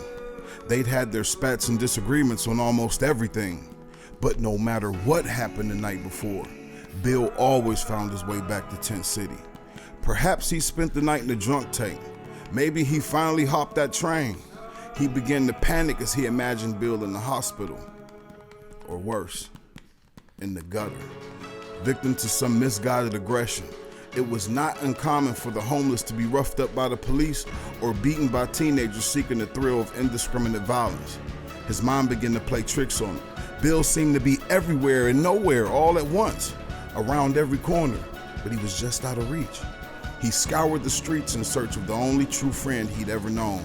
They'd had their spats and disagreements on almost everything. But no matter what happened the night before, Bill always found his way back to Tent City. Perhaps he spent the night in the drunk tank. Maybe he finally hopped that train. He began to panic as he imagined Bill in the hospital. Or worse, in the gutter. Victim to some misguided aggression. It was not uncommon for the homeless to be roughed up by the police or beaten by teenagers seeking the thrill of indiscriminate violence. His mind began to play tricks on him. Bill seemed to be everywhere and nowhere all at once, around every corner, but he was just out of reach. He scoured the streets in search of the only true friend he'd ever known.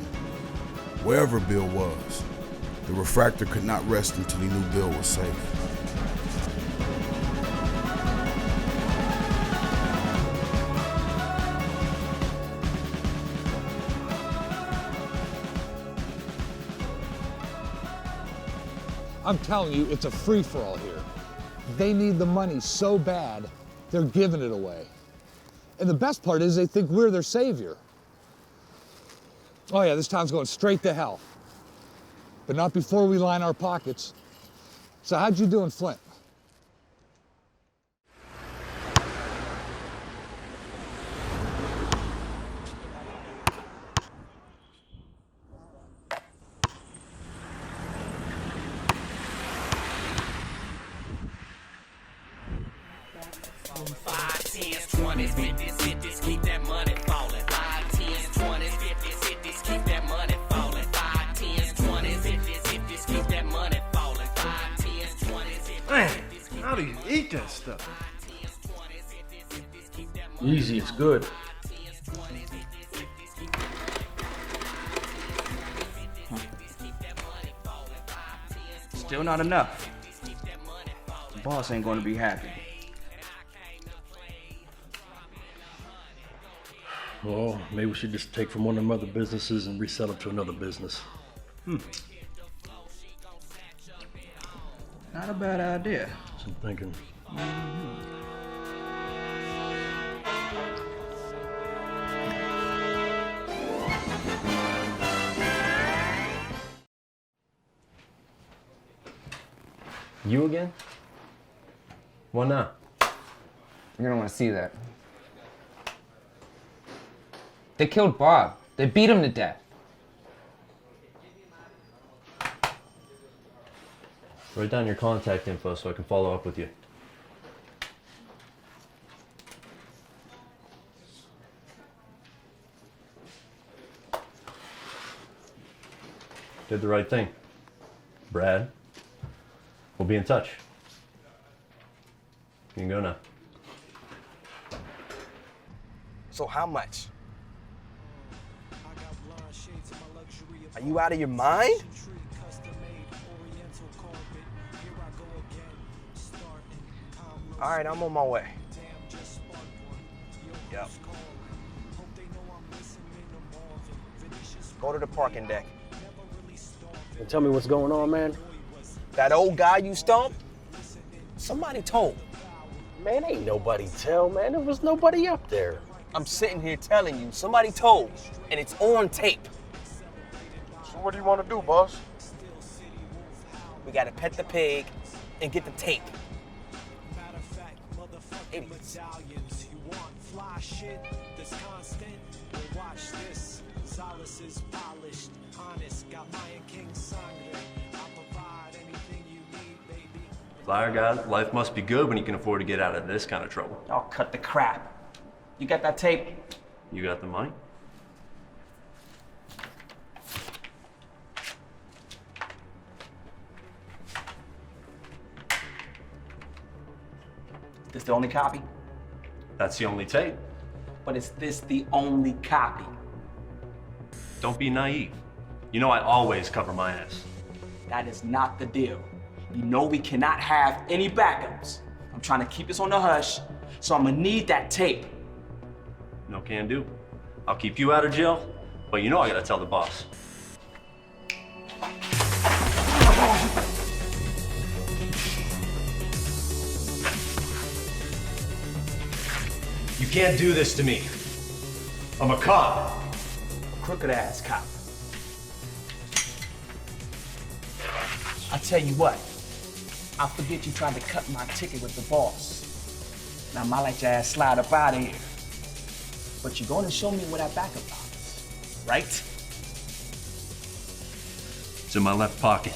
Wherever Bill was, the Refractor could not rest until he knew Bill was safe. I'm telling you, it's a free-for-all here. They need the money so bad, they're giving it away. And the best part is they think we're their savior. Oh yeah, this town's going straight to hell. But not before we line our pockets. So how'd you do in Flint? Keep that money falling. 5, 10s, 20s, 50s, 50s, keep that money falling. 5, 10s, 20s, 50s, 50s, keep that money falling. 5, 10s, 20s, 50s. Man, how do you eat that stuff? Easy, it's good. Still not enough. The boss ain't gonna be happy. Well, maybe we should just take from one of them other businesses and resell it to another business. Not a bad idea. That's what I'm thinking. You again? Why not? You're gonna want to see that. They killed Bob. They beat him to death. Write down your contact info so I can follow up with you. Did the right thing. Brad, we'll be in touch. You can go now. So how much? Are you out of your mind? All right, I'm on my way. Yep. Go to the parking deck. And tell me what's going on, man. That old guy you stomped? Somebody told. Man, ain't nobody tell, man. There was nobody up there. I'm sitting here telling you, somebody told, and it's on tape. So what do you want to do, boss? We gotta pet the pig and get the tape. Idiots. Flyer guy, life must be good when you can afford to get out of this kind of trouble. I'll cut the crap. You got that tape? You got the money? This the only copy? That's the only tape. But is this the only copy? Don't be naive. You know I always cover my ass. That is not the deal. You know we cannot have any backups. I'm trying to keep this on the hush, so I'm gonna need that tape. No can do. I'll keep you out of jail, but you know I gotta tell the boss. You can't do this to me. I'm a cop. Crooked ass cop. I tell you what, I forget you tried to cut my ticket with the boss. Now I might let your ass slide up out of here. But you're gonna show me where that backup box is, right? It's in my left pocket.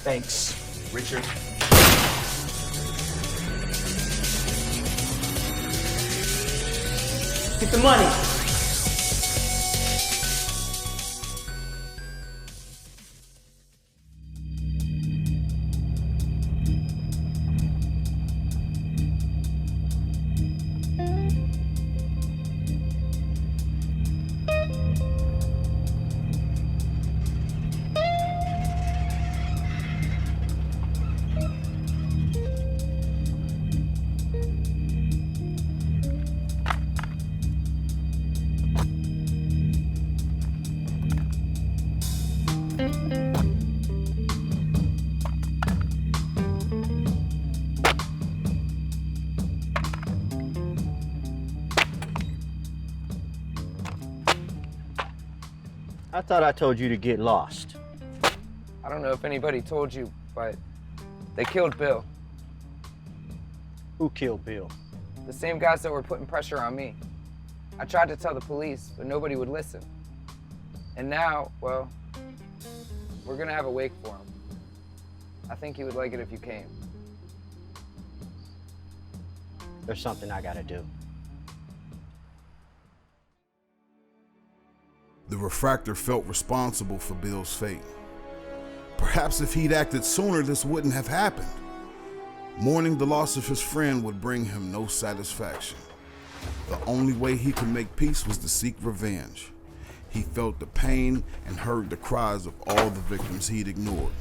Thanks, Richard. Get the money. I thought I told you to get lost. I don't know if anybody told you, but they killed Bill. Who killed Bill? The same guys that were putting pressure on me. I tried to tell the police, but nobody would listen. And now, well, we're gonna have a wake for him. I think he would like it if you came. There's something I gotta do. The Refractor felt responsible for Bill's fate. Perhaps if he'd acted sooner, this wouldn't have happened. Mourning the loss of his friend would bring him no satisfaction. The only way he could make peace was to seek revenge. He felt the pain and heard the cries of all the victims he'd ignored.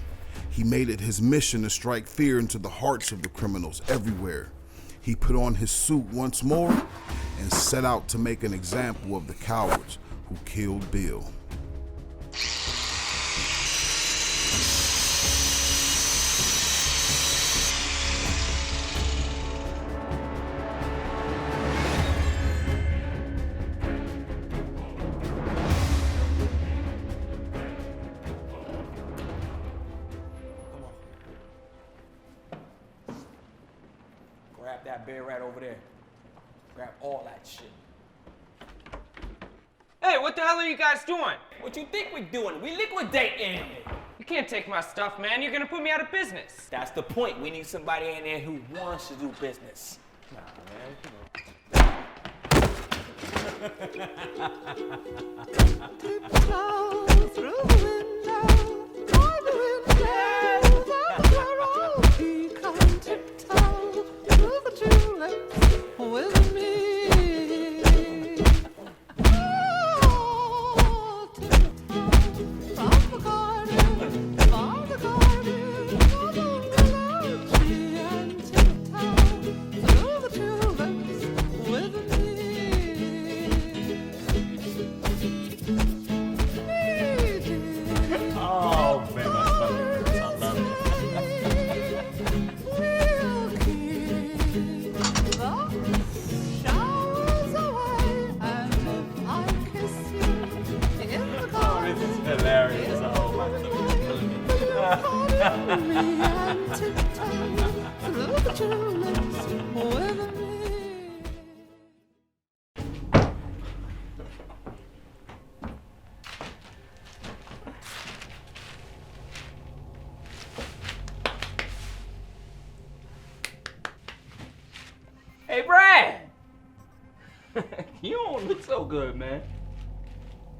He made it his mission to strike fear into the hearts of the criminals everywhere. He put on his suit once more and set out to make an example of the cowards who killed Bill. Grab that bear rat over there. Grab all that shit. Hey, what the hell are you guys doing? What you think we're doing? We liquidating. You can't take my stuff, man. You're gonna put me out of business. That's the point. We need somebody in there who wants to do business. Nah, Oh man, my stomach hurts. Hey, Brad! You don't look so good, man.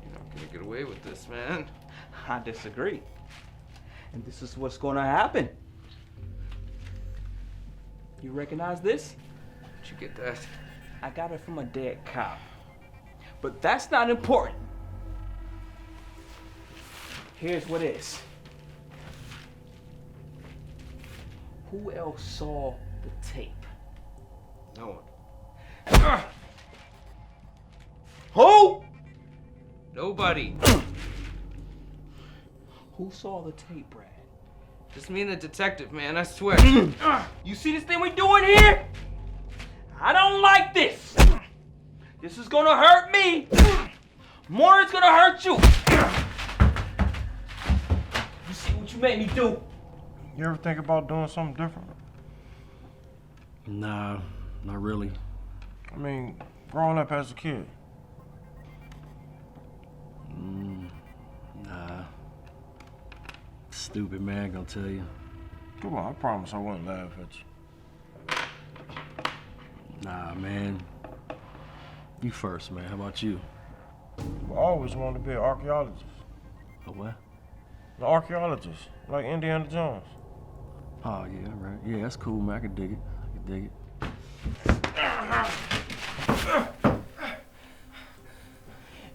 You're not gonna get away with this, man. I disagree. And this is what's gonna happen. You recognize this? Did you get that? I got it from a dead cop. But that's not important. Here's what is. Who else saw the tape? No one. Who? Nobody. Who saw the tape, Brad? Just me and the detective, man, I swear. You see this thing we doing here? I don't like this. This is gonna hurt me. More it's gonna hurt you. You see what you made me do? You ever think about doing something different? Nah, not really. I mean, growing up as a kid. Nah. Stupid man, gonna tell you. Come on, I promise I wouldn't laugh at you. Nah, man. You first, man. How about you? I always wanted to be an archaeologist. A what? An archaeologist, like Indiana Jones. Oh, yeah, right. Yeah, that's cool, man. I can dig it. I can dig it.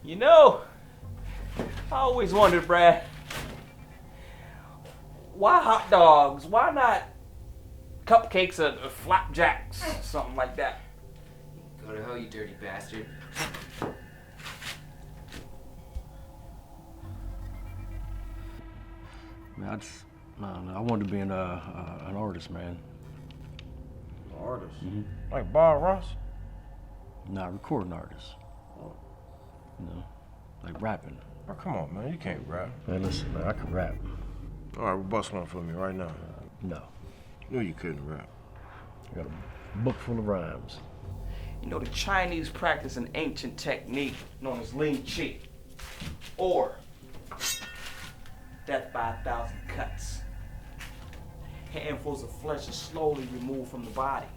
You know, I always wondered, Brad, why hot dogs? Why not cupcakes or flapjacks? Something like that. Go to hell, you dirty bastard. Man, I don't know. I wanted to be an artist, man. An artist? Mm-hmm. Like Bob Ross? Nah, recording artist. You know, like rapping. Oh, come on, man. You can't rap. Man, listen, man, I can rap. All right, well, bust one for me right now. No. Knew you couldn't rap. I got a book full of rhymes. You know, the Chinese practice an ancient technique known as Ling Chi, or death by 1,000 cuts. Handfuls of flesh are slowly removed from the body.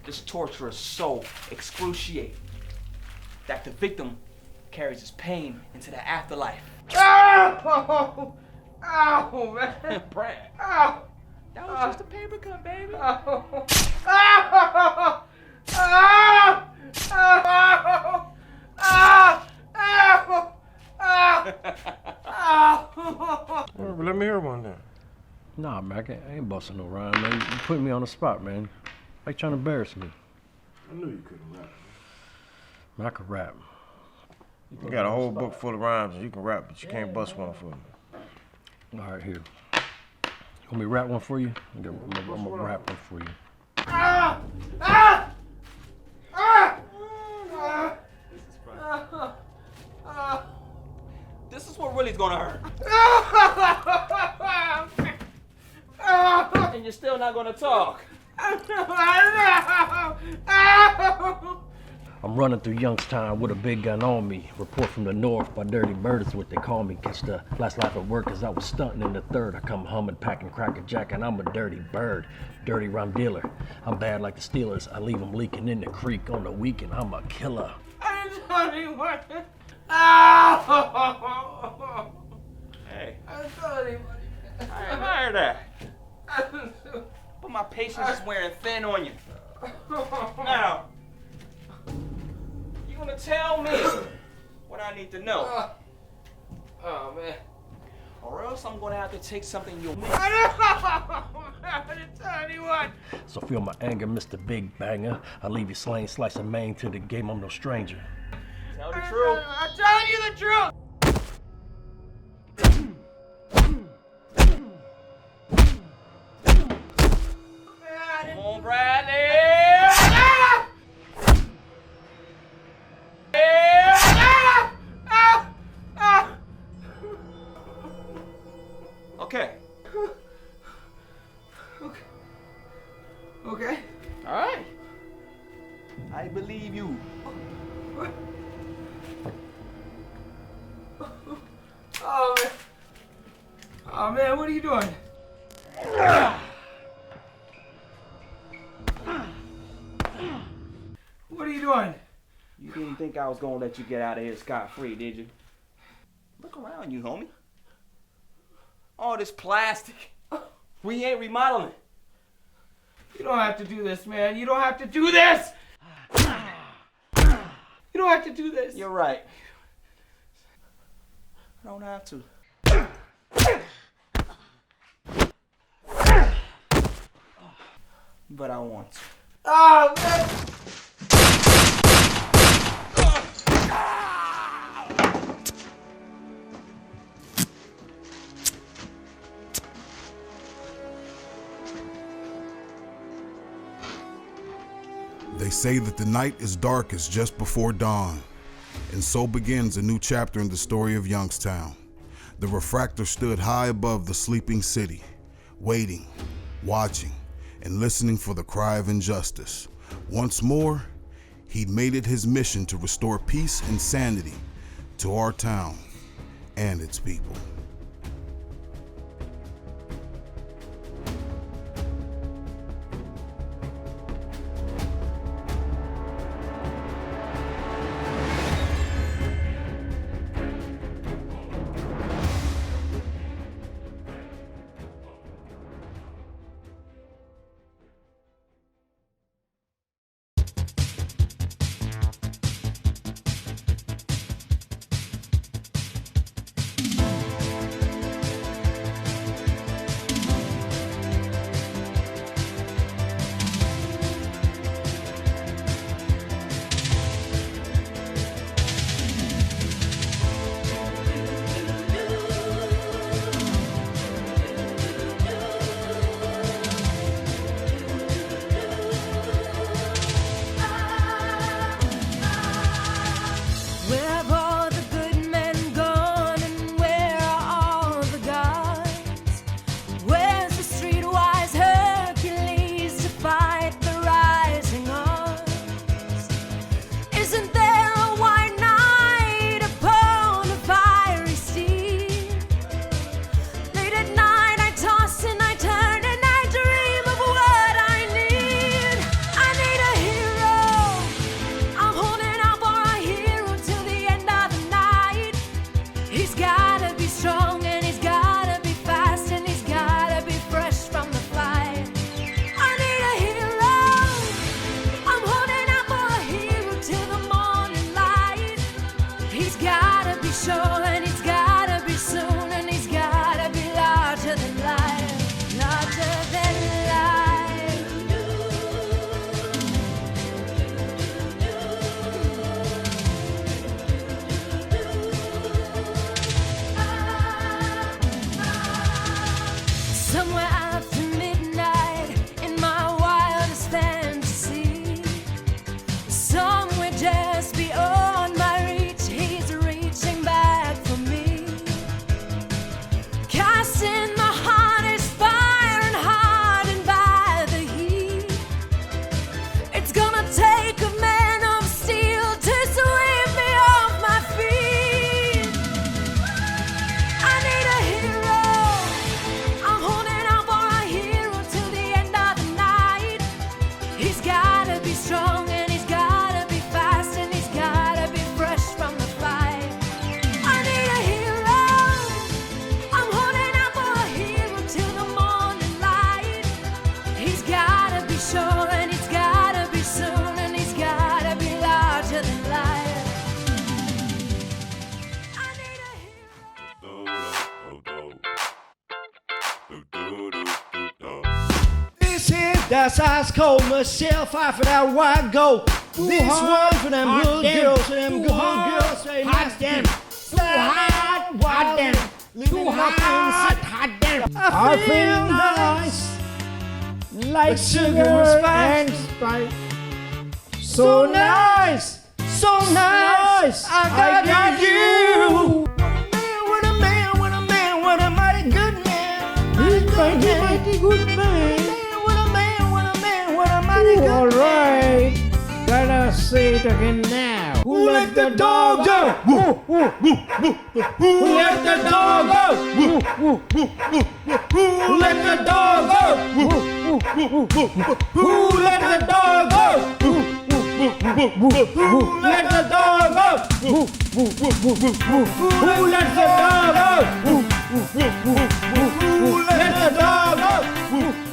This torture is so excruciating that the victim carries his pain into the afterlife. Ow! Ow, man! Brad. Ow! That was just a paper cut, baby. Ow! Ow! Ow! Ow! Ow! Ow! Ow! Well, let me hear one then. Nah, man, I ain't busting no rhyme, man. You put me on the spot, man. Like trying to embarrass me. I knew you couldn't rap. Man, I can rap. You got a whole book full of rhymes and you can rap, but you can't bust one for me. All right, here. You want me to rap one for you? I'm gonna rap one for you. Ah! Ah! Ah! Ah! This is what really's gonna hurt. And you're still not gonna talk. I'm running through Youngstown with a big gun on me. Report from the north by Dirty Bird is what they call me. Catch the last life at work as I was stunting in the third. I come humming, packing Cracker Jack, and I'm a dirty bird. Dirty rhyme dealer. I'm bad like the Steelers. I leave them leaking in the creek on the weekend. I'm a killer. I didn't tell anyone. Hey, I didn't tell anyone. I admire that. But my patience is wearing thin on you. Now, you gonna tell me what I need to know. Oh, man. Or else I'm gonna have to take something you'll miss. I didn't tell anyone. So feel my anger, Mr. Big Banger. I leave you slain, slicing main to the game. I'm no stranger. Tell the truth. I'm telling you the truth. Come on, Bradley. Okay. Okay. All right. I believe you. Oh, man. Oh, man, what are you doing? What are you doing? You didn't think I was gonna let you get out of here scot-free, did you? Look around you, homie. All this plastic. We ain't remodeling. You don't have to do this, man. You don't have to do this! You don't have to do this. You're right. I don't have to. But I want to. Oh, man! They say that the night is darkest just before dawn, and so begins a new chapter in the story of Youngstown. The Refractor stood high above the sleeping city, waiting, watching, and listening for the cry of injustice. Once more, he'd made it his mission to restore peace and sanity to our town and its people. That's ice cold, Michelle Pfeiffer, that white gold. This one for them good girls, for them good girls. Say hot damn, so hot, hot damn, too hot, hot damn. I feel nice, like sugar and spice. So nice, so nice. I got you. What a man, what a man, what a mighty good man. Mighty good man. All right, gotta say it again now. Who let the dog out? Who let the dog out? Who let the dog out? Who let the dog out? Who let the dog out? Who let the dog out? Who let the dog out?